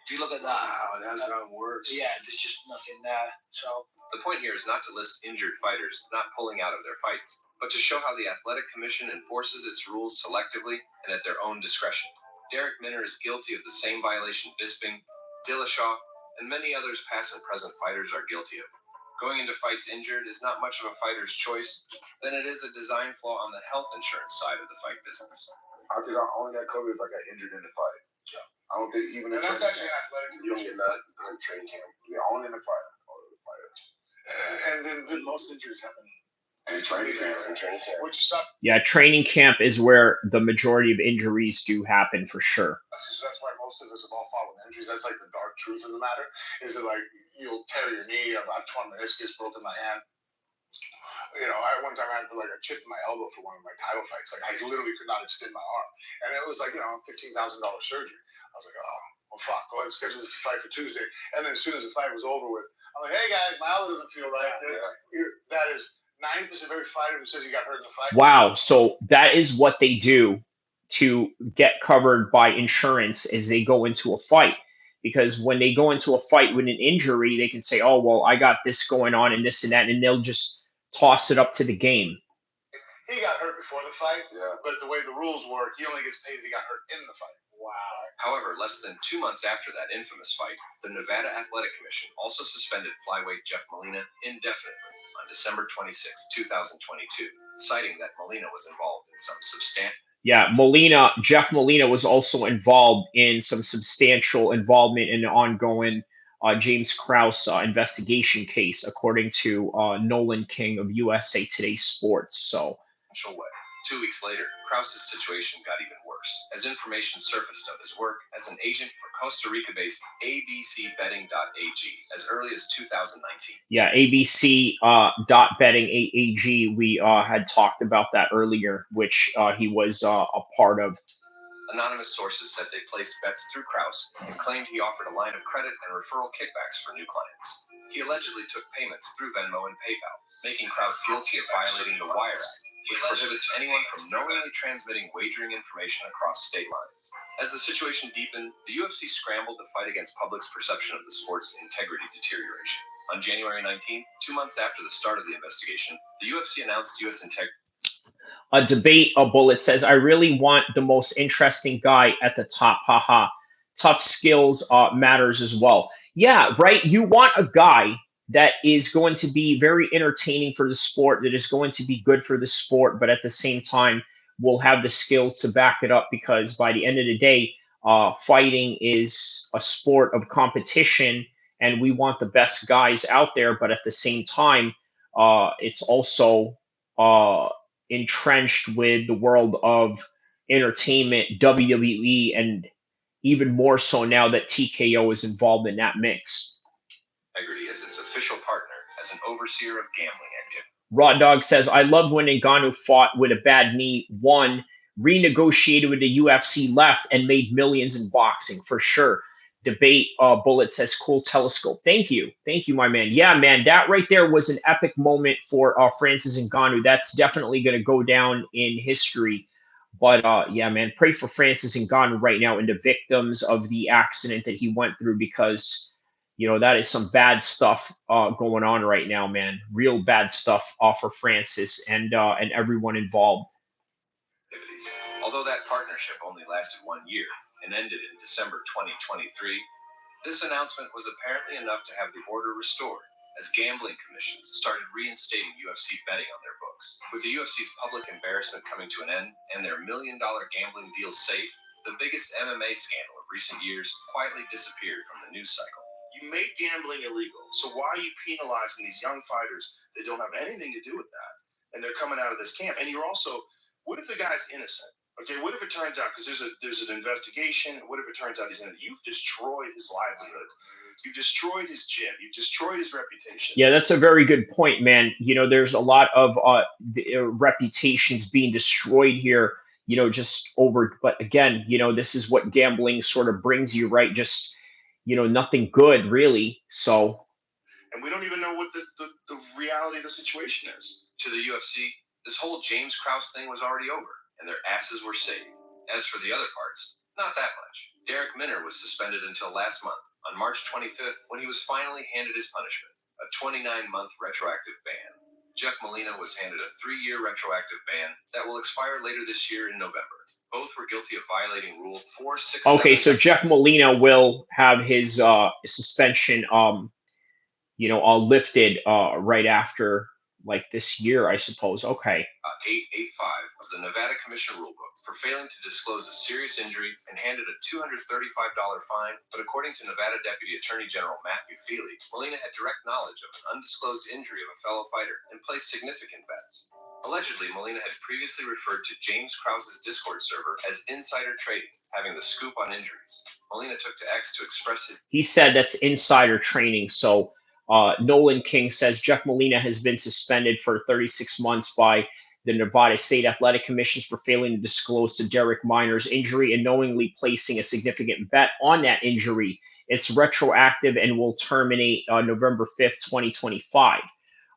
Speaker 8: if you look at that,
Speaker 14: wow, that's gotten worse.
Speaker 8: Yeah, there's just nothing there. So
Speaker 7: the point here is not to list injured fighters not pulling out of their fights, but to show how the athletic commission enforces its rules selectively and at their own discretion. Derek Minner is guilty of the same violation Bisping, Dillashaw, and many others past and present fighters are guilty of. Going into fights injured is not much of a fighter's choice, then it is a design flaw on the health insurance side of the fight business.
Speaker 22: I think I only got COVID if I got injured in the fight. Yeah. I don't think even in
Speaker 9: that's actually an athletic
Speaker 22: condition. Not on training camp. Yeah, only in the fight.
Speaker 9: And then most injuries happen
Speaker 22: in training camp.
Speaker 9: Which sucks.
Speaker 4: Yeah, training camp is where the majority of injuries do happen, for sure.
Speaker 22: That's why most of us have all fought with injuries. That's like the dark truth of the matter. Is it like you'll tear your knee? I've torn meniscus, broken my hand. One time I had like a chip in my elbow for one of my title fights. Like I literally could not extend my arm, and it was like $15,000 surgery. I was like, oh well, fuck. Go ahead and schedule this fight for Tuesday. And then as soon as the fight was over with, I'm like, hey guys, my elbow doesn't feel right. That is 90% of every fighter who says he got hurt in the fight.
Speaker 4: Wow. So that is what they do to get covered by insurance as they go into a fight. Because when they go into a fight with an injury, they can say, oh, well, I got this going on and this and that, and they'll just toss it up to the game.
Speaker 22: He got hurt before the fight, but the way the rules work, he only gets paid if he got hurt in the fight.
Speaker 7: Wow. However, less than 2 months after that infamous fight, the Nevada Athletic Commission also suspended flyweight Jeff Molina indefinitely on December 26, 2022, citing that Molina was involved in some substantial.
Speaker 4: Yeah, Jeff Molina was also involved in some substantial involvement in the ongoing James Krause investigation case, according to Nolan King of USA Today Sports. So,
Speaker 7: way. 2 weeks later, Krause's situation got even worse, as information surfaced of his work as an agent for Costa Rica-based abcbetting.ag as early as 2019.
Speaker 4: Yeah, ABC betting AAG. We had talked about that earlier, which he was a part of.
Speaker 7: Anonymous sources said they placed bets through Krause and claimed he offered a line of credit and referral kickbacks for new clients. He allegedly took payments through Venmo and PayPal, making Krause guilty of violating the Wire Act, which prohibits anyone from knowingly transmitting wagering information across state lines. As the situation deepened, the UFC scrambled to fight against public's perception of the sport's integrity deterioration. On January 19th, 2 months after the start of the investigation, the UFC announced U.S. integrity.
Speaker 4: A debate, a bullet says, I really want the most interesting guy at the top. Haha. Tough skills matters as well. Yeah, right. You want a guy that is going to be very entertaining for the sport, that is going to be good for the sport, but at the same time will have the skills to back it up, because by the end of the day, fighting is a sport of competition, and we want the best guys out there, but at the same time, it's also entrenched with the world of entertainment, WWE, and even more so now that TKO is involved in that mix.
Speaker 7: Integrity as its official partner, as an overseer of gambling activity.
Speaker 4: Raw Dog says, I love when Ngannou fought with a bad knee, won, renegotiated with the UFC, left, and made millions in boxing, for sure. Debate Bullet says, cool telescope. Thank you, my man. Yeah, man, that right there was an epic moment for Francis Ngannou. That's definitely going to go down in history. But yeah, man, pray for Francis Ngannou right now and the victims of the accident that he went through, because that is some bad stuff going on right now, man. Real bad stuff for Francis and everyone involved.
Speaker 7: Although that partnership only lasted 1 year and ended in December 2023, this announcement was apparently enough to have the order restored, as gambling commissions started reinstating UFC betting on their books. With the UFC's public embarrassment coming to an end and their $1 million gambling deals safe, the biggest MMA scandal of recent years quietly disappeared from the news cycle.
Speaker 1: You made gambling illegal, so why are you penalizing these young fighters that don't have anything to do with that? And they're coming out of this camp. And you're also, what if the guy's innocent? Okay, what if it turns out, because there's an investigation, what if it turns out he's innocent? You've destroyed his livelihood. You've destroyed his gym. You've destroyed his reputation.
Speaker 4: Yeah, that's a very good point, man. There's a lot of reputations being destroyed here, just over. But again, this is what gambling sort of brings you, right? Just, nothing good, really. So.
Speaker 1: And we don't even know what the reality of the situation is.
Speaker 7: To the UFC, this whole James Krause thing was already over, and their asses were saved. As for the other parts, not that much. Derek Minner was suspended until last month, on March 25th, when he was finally handed his punishment, a 29-month retroactive ban. Jeff Molina was handed a 3-year retroactive ban that will expire later this year in November. Both were guilty of violating Rule 467.
Speaker 4: Okay, so Jeff Molina will have his suspension, lifted right after, like, this year, I suppose. Okay.
Speaker 7: 885 of the Nevada Commission Rulebook for failing to disclose a serious injury and handed a $235 fine, but according to Nevada Deputy Attorney General Matthew Feely, Molina had direct knowledge of an undisclosed injury of a fellow fighter and placed significant bets. Allegedly, Molina had previously referred to James Krause's Discord server as insider trading, having the scoop on injuries. Molina took to X to express his...
Speaker 4: He said that's insider trading, so Nolan King says Jeff Molina has been suspended for 36 months by the Nevada State Athletic Commission for failing to disclose to Derek Miner's injury and knowingly placing a significant bet on that injury. It's retroactive and will terminate November 5th, 2025.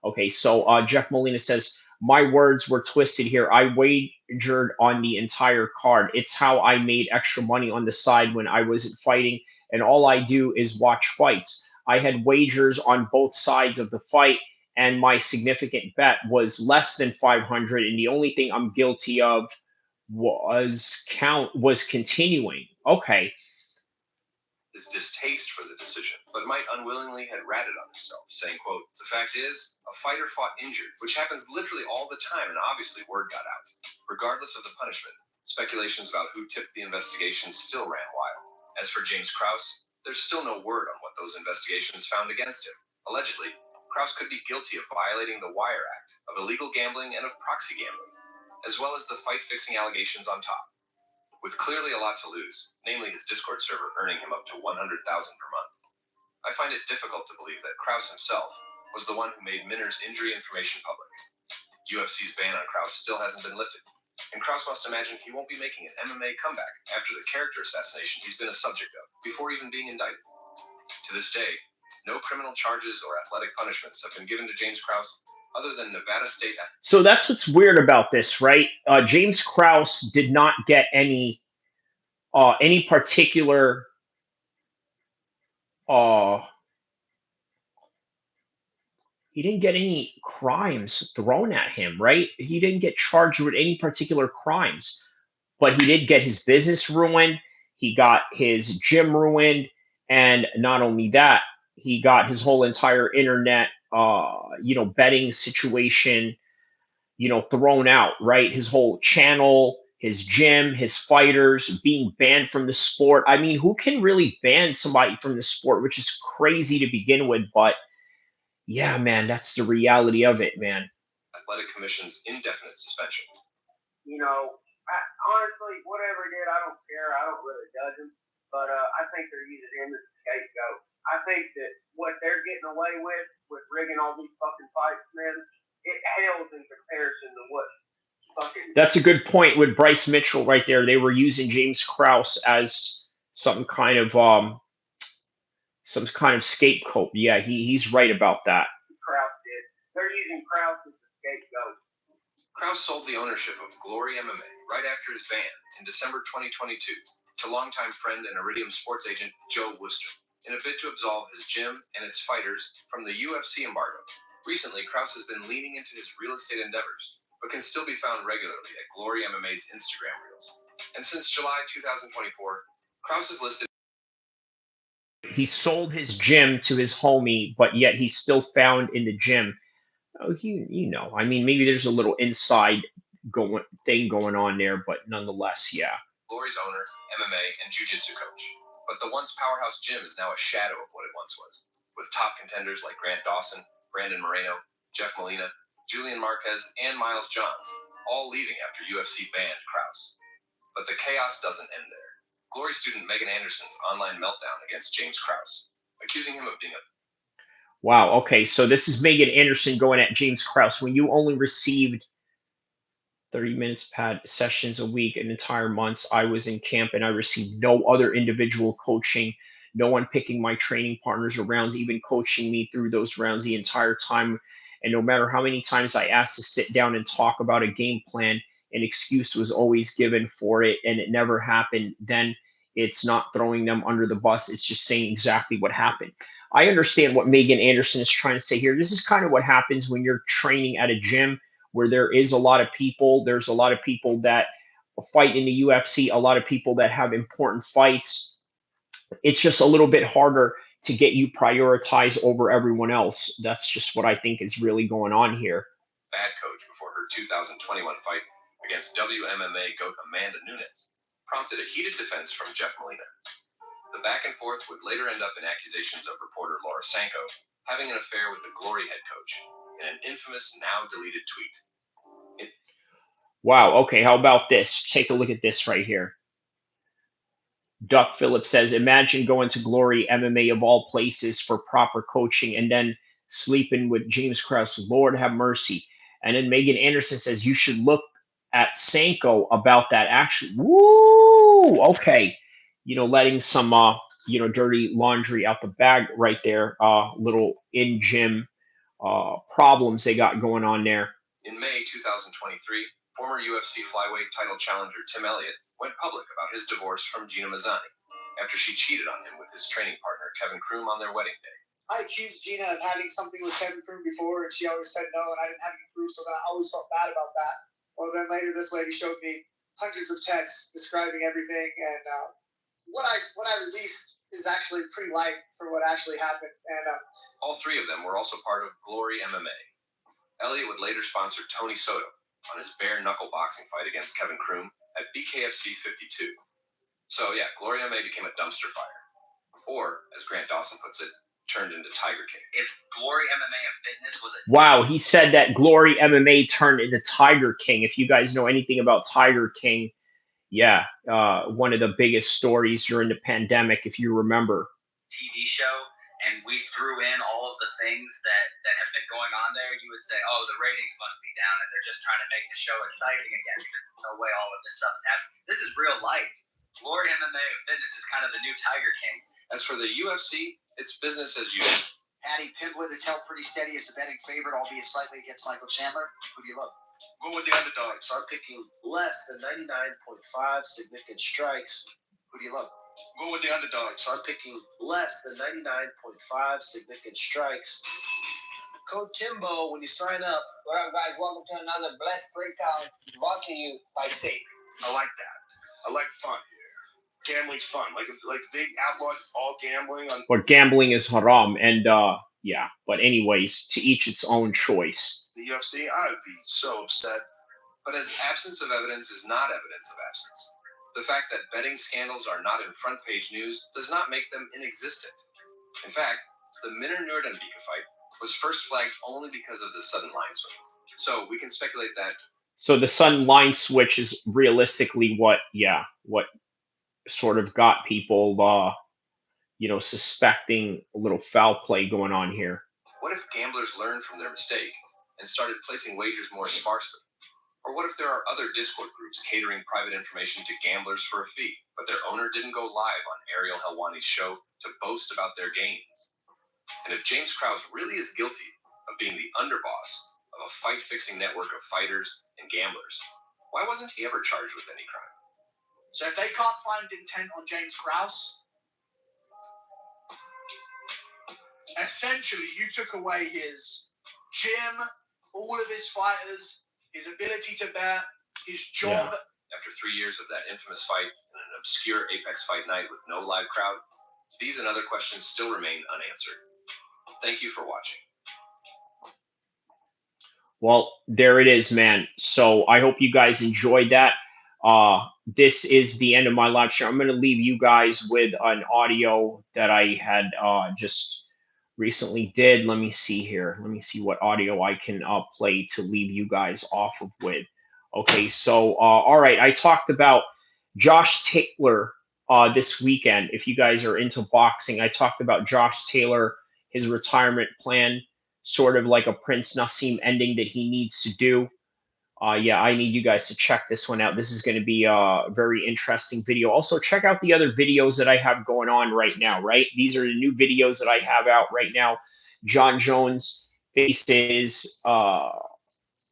Speaker 4: Okay, so Jeff Molina says, my words were twisted here. I wagered on the entire card. It's how I made extra money on the side when I wasn't fighting, and all I do is watch fights. I had wagers on both sides of the fight, and my significant bet was less than 500, and the only thing I'm guilty of was continuing. Okay.
Speaker 7: His distaste for the decision, but might unwillingly had ratted on himself, saying, quote, the fact is, a fighter fought injured, which happens literally all the time, and obviously word got out. Regardless of the punishment, speculations about who tipped the investigation still ran wild. As for James Krause, there's still no word on what those investigations found against him. Allegedly, Krause could be guilty of violating the Wire Act, of illegal gambling, and of proxy gambling, as well as the fight-fixing allegations on top. With clearly a lot to lose, namely his Discord server earning him up to $100,000 per month, I find it difficult to believe that Krause himself was the one who made Minner's injury information public. UFC's ban on Krause still hasn't been lifted, and Krause must imagine he won't be making an MMA comeback after the character assassination he's been a subject of before even being indicted. To this day, no criminal charges or athletic punishments have been given to James Krause other than Nevada State.
Speaker 4: So that's what's weird about this, right? James Krause did not get any particular he didn't get any crimes thrown at him, right? He didn't get charged with any particular crimes, but he did get his business ruined. He got his gym ruined, and not only that, he got his whole entire internet, betting situation, thrown out, right? His whole channel, his gym, his fighters being banned from the sport. I mean, who can really ban somebody from the sport, which is crazy to begin with, but yeah, man, that's the reality of it, man.
Speaker 7: Athletic Commission's indefinite suspension.
Speaker 2: Honestly, whatever he did, I don't care. I don't really judge him. But I think they're using him as a scapegoat. I think that what they're getting away with rigging all these fucking fights, man, it pales in comparison to what fucking.
Speaker 4: That's a good point with Bryce Mitchell right there. They were using James Krause as some kind of scapegoat. Yeah, he's right about that.
Speaker 2: Krause did. They're using Krause as a scapegoat.
Speaker 7: Krause sold the ownership of Glory MMA right after his ban in December 2022 to longtime friend and Iridium sports agent Joe Worcester in a bid to absolve his gym and its fighters from the UFC embargo. Recently, Krause has been leaning into his real estate endeavors, but can still be found regularly at Glory MMA's Instagram reels. And since July 2024, Krause is listed.
Speaker 4: He sold his gym to his homie, but yet he's still found in the gym. Oh, I mean, maybe there's a little inside thing going on there, but nonetheless, yeah.
Speaker 7: Glory's owner, MMA, and jiu-jitsu coach. But the once powerhouse gym is now a shadow of what it once was, with top contenders like Grant Dawson, Brandon Moreno, Jeff Molina, Julian Marquez, and Miles Johns, all leaving after UFC banned Krause. But the chaos doesn't end there. Glory student Megan Anderson's online meltdown against James Krause, accusing him of being a...
Speaker 4: Wow, okay, so this is Megan Anderson going at James Krause. When you only received 30 minutes pad sessions a week, an entire month, I was in camp and I received no other individual coaching, no one picking my training partners or rounds, even coaching me through those rounds the entire time. And no matter how many times I asked to sit down and talk about a game plan, an excuse was always given for it and it never happened. Then it's not throwing them under the bus. It's just saying exactly what happened. I understand what Megan Anderson is trying to say here. This is kind of what happens when you're training at a gym where there is a lot of people. There's a lot of people that fight in the UFC, a lot of people that have important fights. It's just a little bit harder to get you prioritized over everyone else. That's just what I think is really going on here.
Speaker 7: Bad coach before her 2021 fight against WMMA GOAT Amanda Nunes prompted a heated defense from Jeff Molina. The back and forth would later end up in accusations of reporter Laura Sanko having an affair with the Glory head coach in an infamous, now deleted tweet.
Speaker 4: Wow, okay, how about this? Take a look at this right here. Duck Phillips says, imagine going to Glory MMA of all places for proper coaching and then sleeping with James Krause. Lord have mercy. And then Megan Anderson says, you should look at Sanko about that action. Woo! Okay. Letting some dirty laundry out the bag right there. Little in-gym problems they got going on there.
Speaker 7: In May 2023, former UFC flyweight title challenger Tim Elliott went public about his divorce from Gina Mazzani after she cheated on him with his training partner Kevin Kroom on their wedding day.
Speaker 18: I accused Gina of having something with Kevin Kroom before, and she always said no, and I didn't have any proof, so then I always felt bad about that. Well, then later this lady showed me hundreds of texts describing everything, and what I released is actually pretty light for what actually happened. And
Speaker 7: all three of them were also part of Glory MMA. Elliott would later sponsor Tony Soto on his bare-knuckle boxing fight against Kevin Kroom at BKFC 52. So yeah, Glory MMA became a dumpster fire. Or, as Grant Dawson puts it, turned into Tiger King.
Speaker 3: If Glory MMA and Fitness was a...
Speaker 4: Wow, he said that Glory MMA turned into Tiger King. If you guys know anything about Tiger King, yeah, one of the biggest stories during the pandemic, if you remember.
Speaker 3: TV show, and we threw in all of the things that have been going on there, you would say, oh, the ratings must be down, and they're just trying to make the show exciting again. There's no way all of this stuff is happening. This is real life. Glory MMA and Fitness is kind of the new Tiger King.
Speaker 7: As for the UFC, it's business as usual.
Speaker 18: Paddy Pimblett is held pretty steady as the betting favorite, albeit slightly against Michael Chandler. Who do you love?
Speaker 15: Go with the underdog. So I'm picking less than 99.5 significant strikes.
Speaker 18: Who do you love?
Speaker 15: Go with the underdog. So I'm picking less than 99.5 significant strikes. Code Timbo when you sign up.
Speaker 10: What up, guys? Welcome to another Blessed Breakdown brought to you by State.
Speaker 15: I like that. I like fun. Gambling's fun. Like if they outlawed all gambling on.
Speaker 4: But gambling is haram, and yeah. But anyways, to each its own choice.
Speaker 15: The UFC, I would be so upset.
Speaker 7: But as absence of evidence is not evidence of absence, the fact that betting scandals are not in front page news does not make them inexistent. In fact, the Minner Nurdenbeke fight was first flagged only because of the sudden line swings. So we can speculate that.
Speaker 4: So the sudden line switch is realistically what sort of got people, suspecting a little foul play going on here.
Speaker 7: What if gamblers learned from their mistake and started placing wagers more sparsely? Or what if there are other Discord groups catering private information to gamblers for a fee, but their owner didn't go live on Ariel Helwani's show to boast about their gains? And if James Krause really is guilty of being the underboss of a fight-fixing network of fighters and gamblers, why wasn't he ever charged with any crime?
Speaker 18: So if they can't find intent on James Krause, essentially you took away his gym, all of his fighters, his ability to bet, his job.
Speaker 4: Yeah.
Speaker 7: After 3 years of that infamous fight in an obscure Apex fight night with no live crowd, these and other questions still remain unanswered. Thank you for watching.
Speaker 4: Well, there it is, man. So I hope you guys enjoyed that. This is the end of my live stream. I'm going to leave you guys with an audio that I had just recently did. Let me see here. Let me see what audio I can play to leave you guys off of with. Okay, so all right, I talked about Josh Taylor this weekend. If you guys are into boxing, I talked about Josh Taylor, his retirement plan, sort of like a Prince Nassim ending that he needs to do. Yeah, I need you guys to check this one out. This is going to be a very interesting video. Also, check out the other videos that I have going on right now, right? These are the new videos that I have out right now. John Jones faces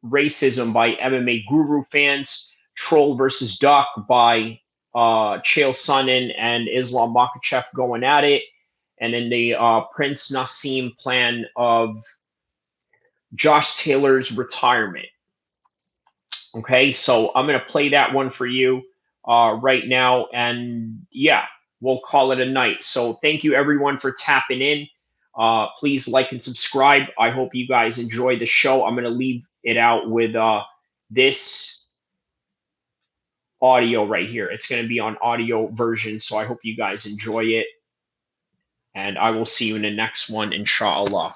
Speaker 4: racism by MMA Guru fans. Troll versus Duck by Chael Sonnen and Islam Makhachev going at it. And then the Prince Nassim plan of Josh Taylor's retirement. Okay, so I'm going to play that one for you right now. And yeah, we'll call it a night. So thank you, everyone, for tapping in. Please like and subscribe. I hope you guys enjoy the show. I'm going to leave it out with this audio right here. It's going to be on audio version. So I hope you guys enjoy it. And I will see you in the next one, inshallah.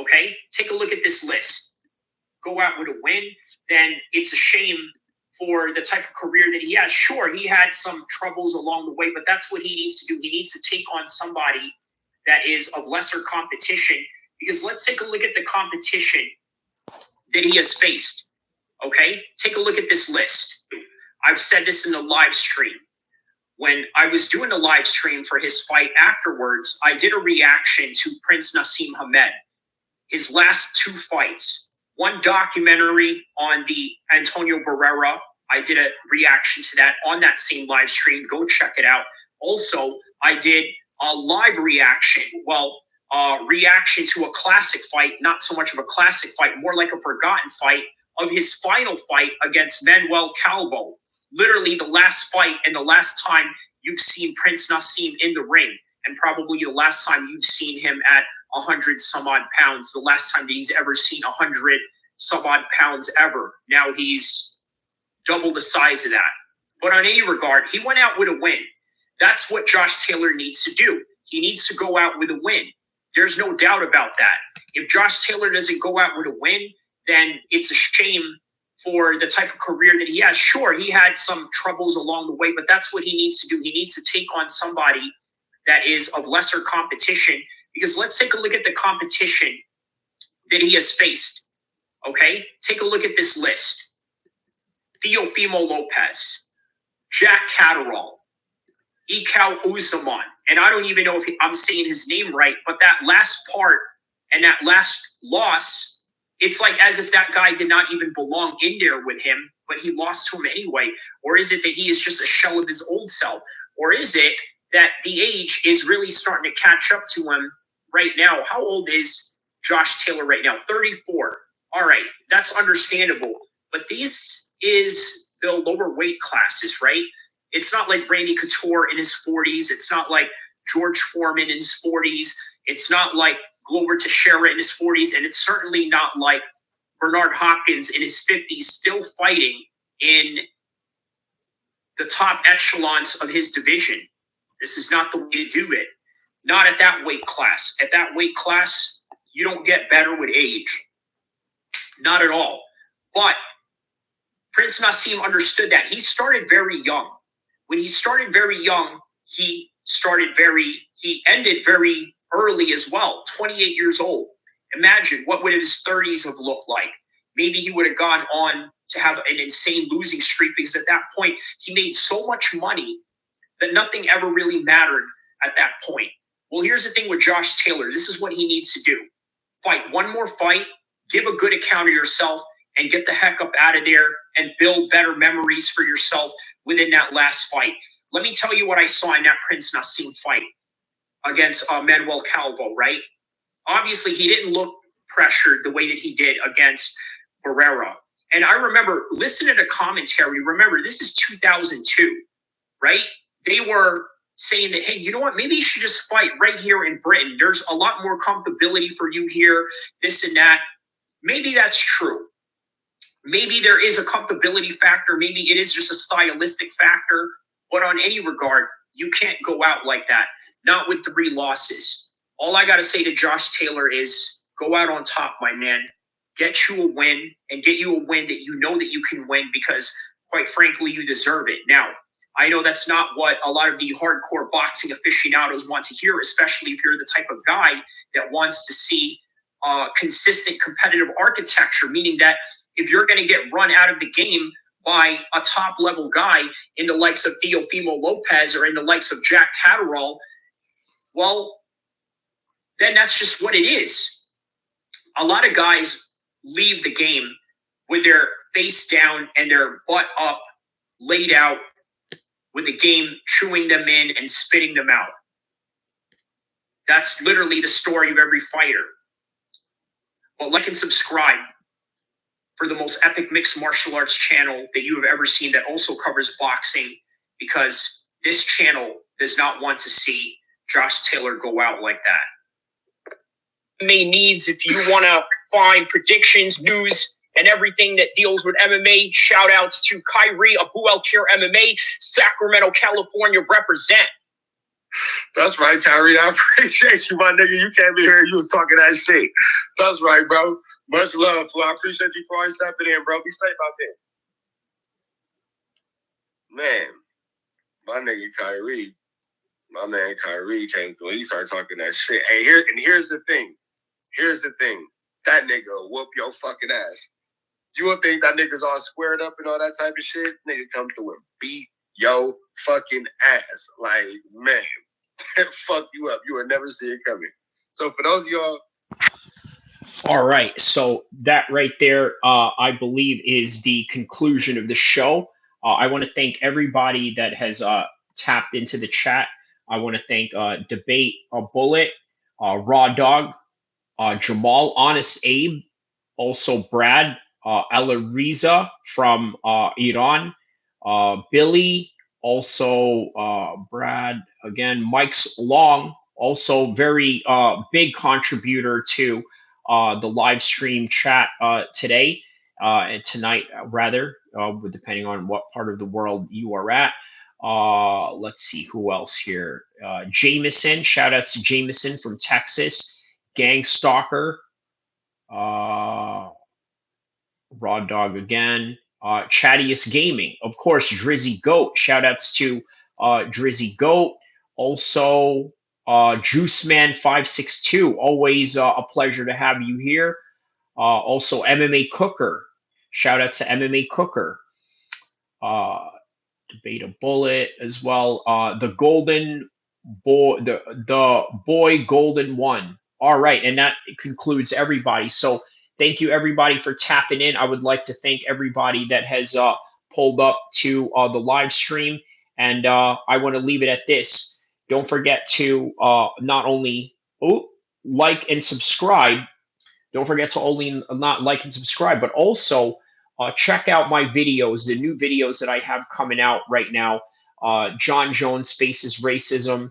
Speaker 4: Okay, take a look at this list. Go out with a win, then it's a shame for the type of career that he has. Sure, he had some troubles along the way, but that's what he needs to do. He needs to take on somebody that is of lesser competition, because let's take a look at the competition that he has faced. Okay? Take a look at this list. I've said this in the live stream. When I was doing a live stream for his fight afterwards, I did a reaction to Prince Nassim Hamed. His last 2 fights. One documentary on the Antonio Barrera. I did a reaction to that on that same live stream. Go check it out. Also, I did a live reaction. Reaction to a classic fight, not so much of a classic fight, more like a forgotten fight of his final fight against Manuel Calvo. Literally the last fight and the last time you've seen Prince Nassim in the ring, and probably the last time you've seen him at 100 some odd pounds, the last time that he's ever seen 100 some odd pounds ever. Now he's double the size of that. But on any regard, he went out with a win. That's what Josh Taylor needs to do. He needs to go out with a win. There's no doubt about that. If Josh Taylor doesn't go out with a win, then it's a shame for the type of career that he has. Sure, he had some troubles along the way, but that's what he needs to do. He needs to take on somebody that is of lesser competition, because let's take a look at the competition that he has faced. Okay? Take a look at this list. Teofimo Lopez, Jack Catterall, Ikao Uzaman, and I don't even know if I'm saying his name right, but that last part and that last loss, it's like as if that guy did not even belong in there with him, but he lost to him anyway. Or is it that he is just a shell of his old self? Or is it that the age is really starting to catch up to him right now? How old is Josh Taylor right now? 34. All right, that's understandable. But these is the lower weight classes, right? It's not like Randy Couture in his 40s. It's not like George Foreman in his 40s. It's not like Glover Teixeira in his 40s. And it's certainly not like Bernard Hopkins in his 50s still fighting in the top echelons of his division. This is not the way to do it. Not at that weight class. At that weight class, you don't get better with age. Not at all. But Prince Nassim understood that. He started very young. When he started very young, he ended very early as well, 28 years old. Imagine what would his 30s have looked like. Maybe he would have gone on to have an insane losing streak, because at that point, he made so much money that nothing ever really mattered at that point. Well, here's the thing with Josh Taylor. This is what he needs to do. Fight one more fight, give a good account of yourself, and get the heck up out of there and build better memories for yourself within that last fight. Let me tell you what I saw in that Prince Nassim fight against Manuel Calvo, right? Obviously, he didn't look pressured the way that he did against Barrera. And I remember listening to commentary. Remember, this is 2002, right? They were saying that, hey, you know what? Maybe you should just fight right here in Britain. There's a lot more comfortability for you here, this and that. Maybe that's true. Maybe there is a comfortability factor. Maybe it is just a stylistic factor. But on any regard, you can't go out like that. Not with 3 losses. All I got to say to Josh Taylor is go out on top, my man. Get you a win, and get you a win that you know that you can win, because, quite frankly, you deserve it. Now, I know that's not what a lot of the hardcore boxing aficionados want to hear, especially if you're the type of guy that wants to see consistent competitive architecture, meaning that if you're going to get run out of the game by a top-level guy in the likes of Teofimo Lopez or in the likes of Jack Catterall, well, then that's just what it is. A lot of guys leave the game with their face down and their butt up, laid out, with the game chewing them in and spitting them out. That's literally the story of every fighter. But like and subscribe for the most epic mixed martial arts channel that you have ever seen that also covers boxing, because this channel does not want to see Josh Taylor go out like that. MMA needs, if you want to find predictions, news, and everything that deals with MMA, shout outs to Kyrie of El-Kheer MMA, Sacramento, California, represent.
Speaker 5: That's right, Kyrie. I appreciate you, my nigga. You came in here and you was talking that shit. That's right, bro. Much love, fool. I appreciate you for always stepping in, bro. Be safe out there. Man, my nigga Kyrie, my man Kyrie came through. He started talking that shit. Hey, here's the thing. Here's the thing. That nigga will whoop your fucking ass. You would think that niggas all squared up and all that type of shit. Nigga come through and beat yo fucking ass. Like, man, fuck you up. You would never see it coming. So for those of y'all.
Speaker 4: All right. So that right there, I believe, is the conclusion of the show. I want to thank everybody that has tapped into the chat. I want to thank Debate Bullet, Raw Dog, Jamal, Honest Abe, also Brad, Ella Riza from Iran, Billy, also Brad, again, Mike's Long, also very big contributor to the live stream chat today and tonight, rather, depending on what part of the world you are at. Let's see who else here. Jameson, shout outs to Jameson from Texas. Gang Stalker, Raw Dog again, Chattiest Gaming, of course, Drizzy Goat. Shout outs to Drizzy Goat. Also, Juiceman562. Always a pleasure to have you here. Also, MMA Cooker. Shout out to MMA Cooker. Debate a Bullet as well. The Golden Boy, the Boy Golden One. All right, and that concludes everybody. So thank you everybody for tapping in. I would like to thank everybody that has pulled up to the live stream, and I want to leave it at this. Don't forget to not only like and subscribe. Don't forget to only not like and subscribe, but also check out my videos, the new videos that I have coming out right now. John Jones Faces Racism.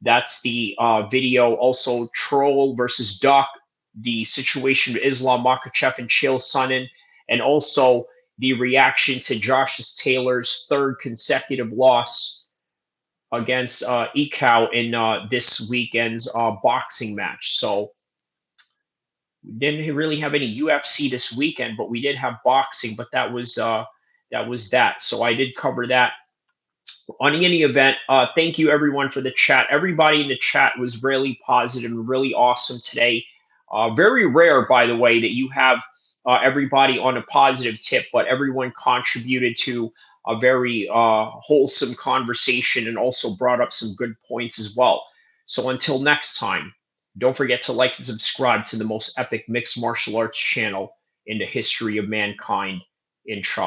Speaker 4: That's the video. Also, Troll versus Duck, the situation with Islam Makhachev and Chael Sonnen, and also the reaction to Josh Taylor's third consecutive loss against Ikaw in this weekend's boxing match. So we didn't really have any UFC this weekend, but we did have boxing. But that was that. So I did cover that. On any event, thank you everyone for the chat. Everybody in the chat was really positive and really awesome today. Very rare, by the way, that you have everybody on a positive tip, but everyone contributed to a very wholesome conversation and also brought up some good points as well. So until next time, don't forget to like and subscribe to the most epic mixed martial arts channel in the history of mankind in Chop.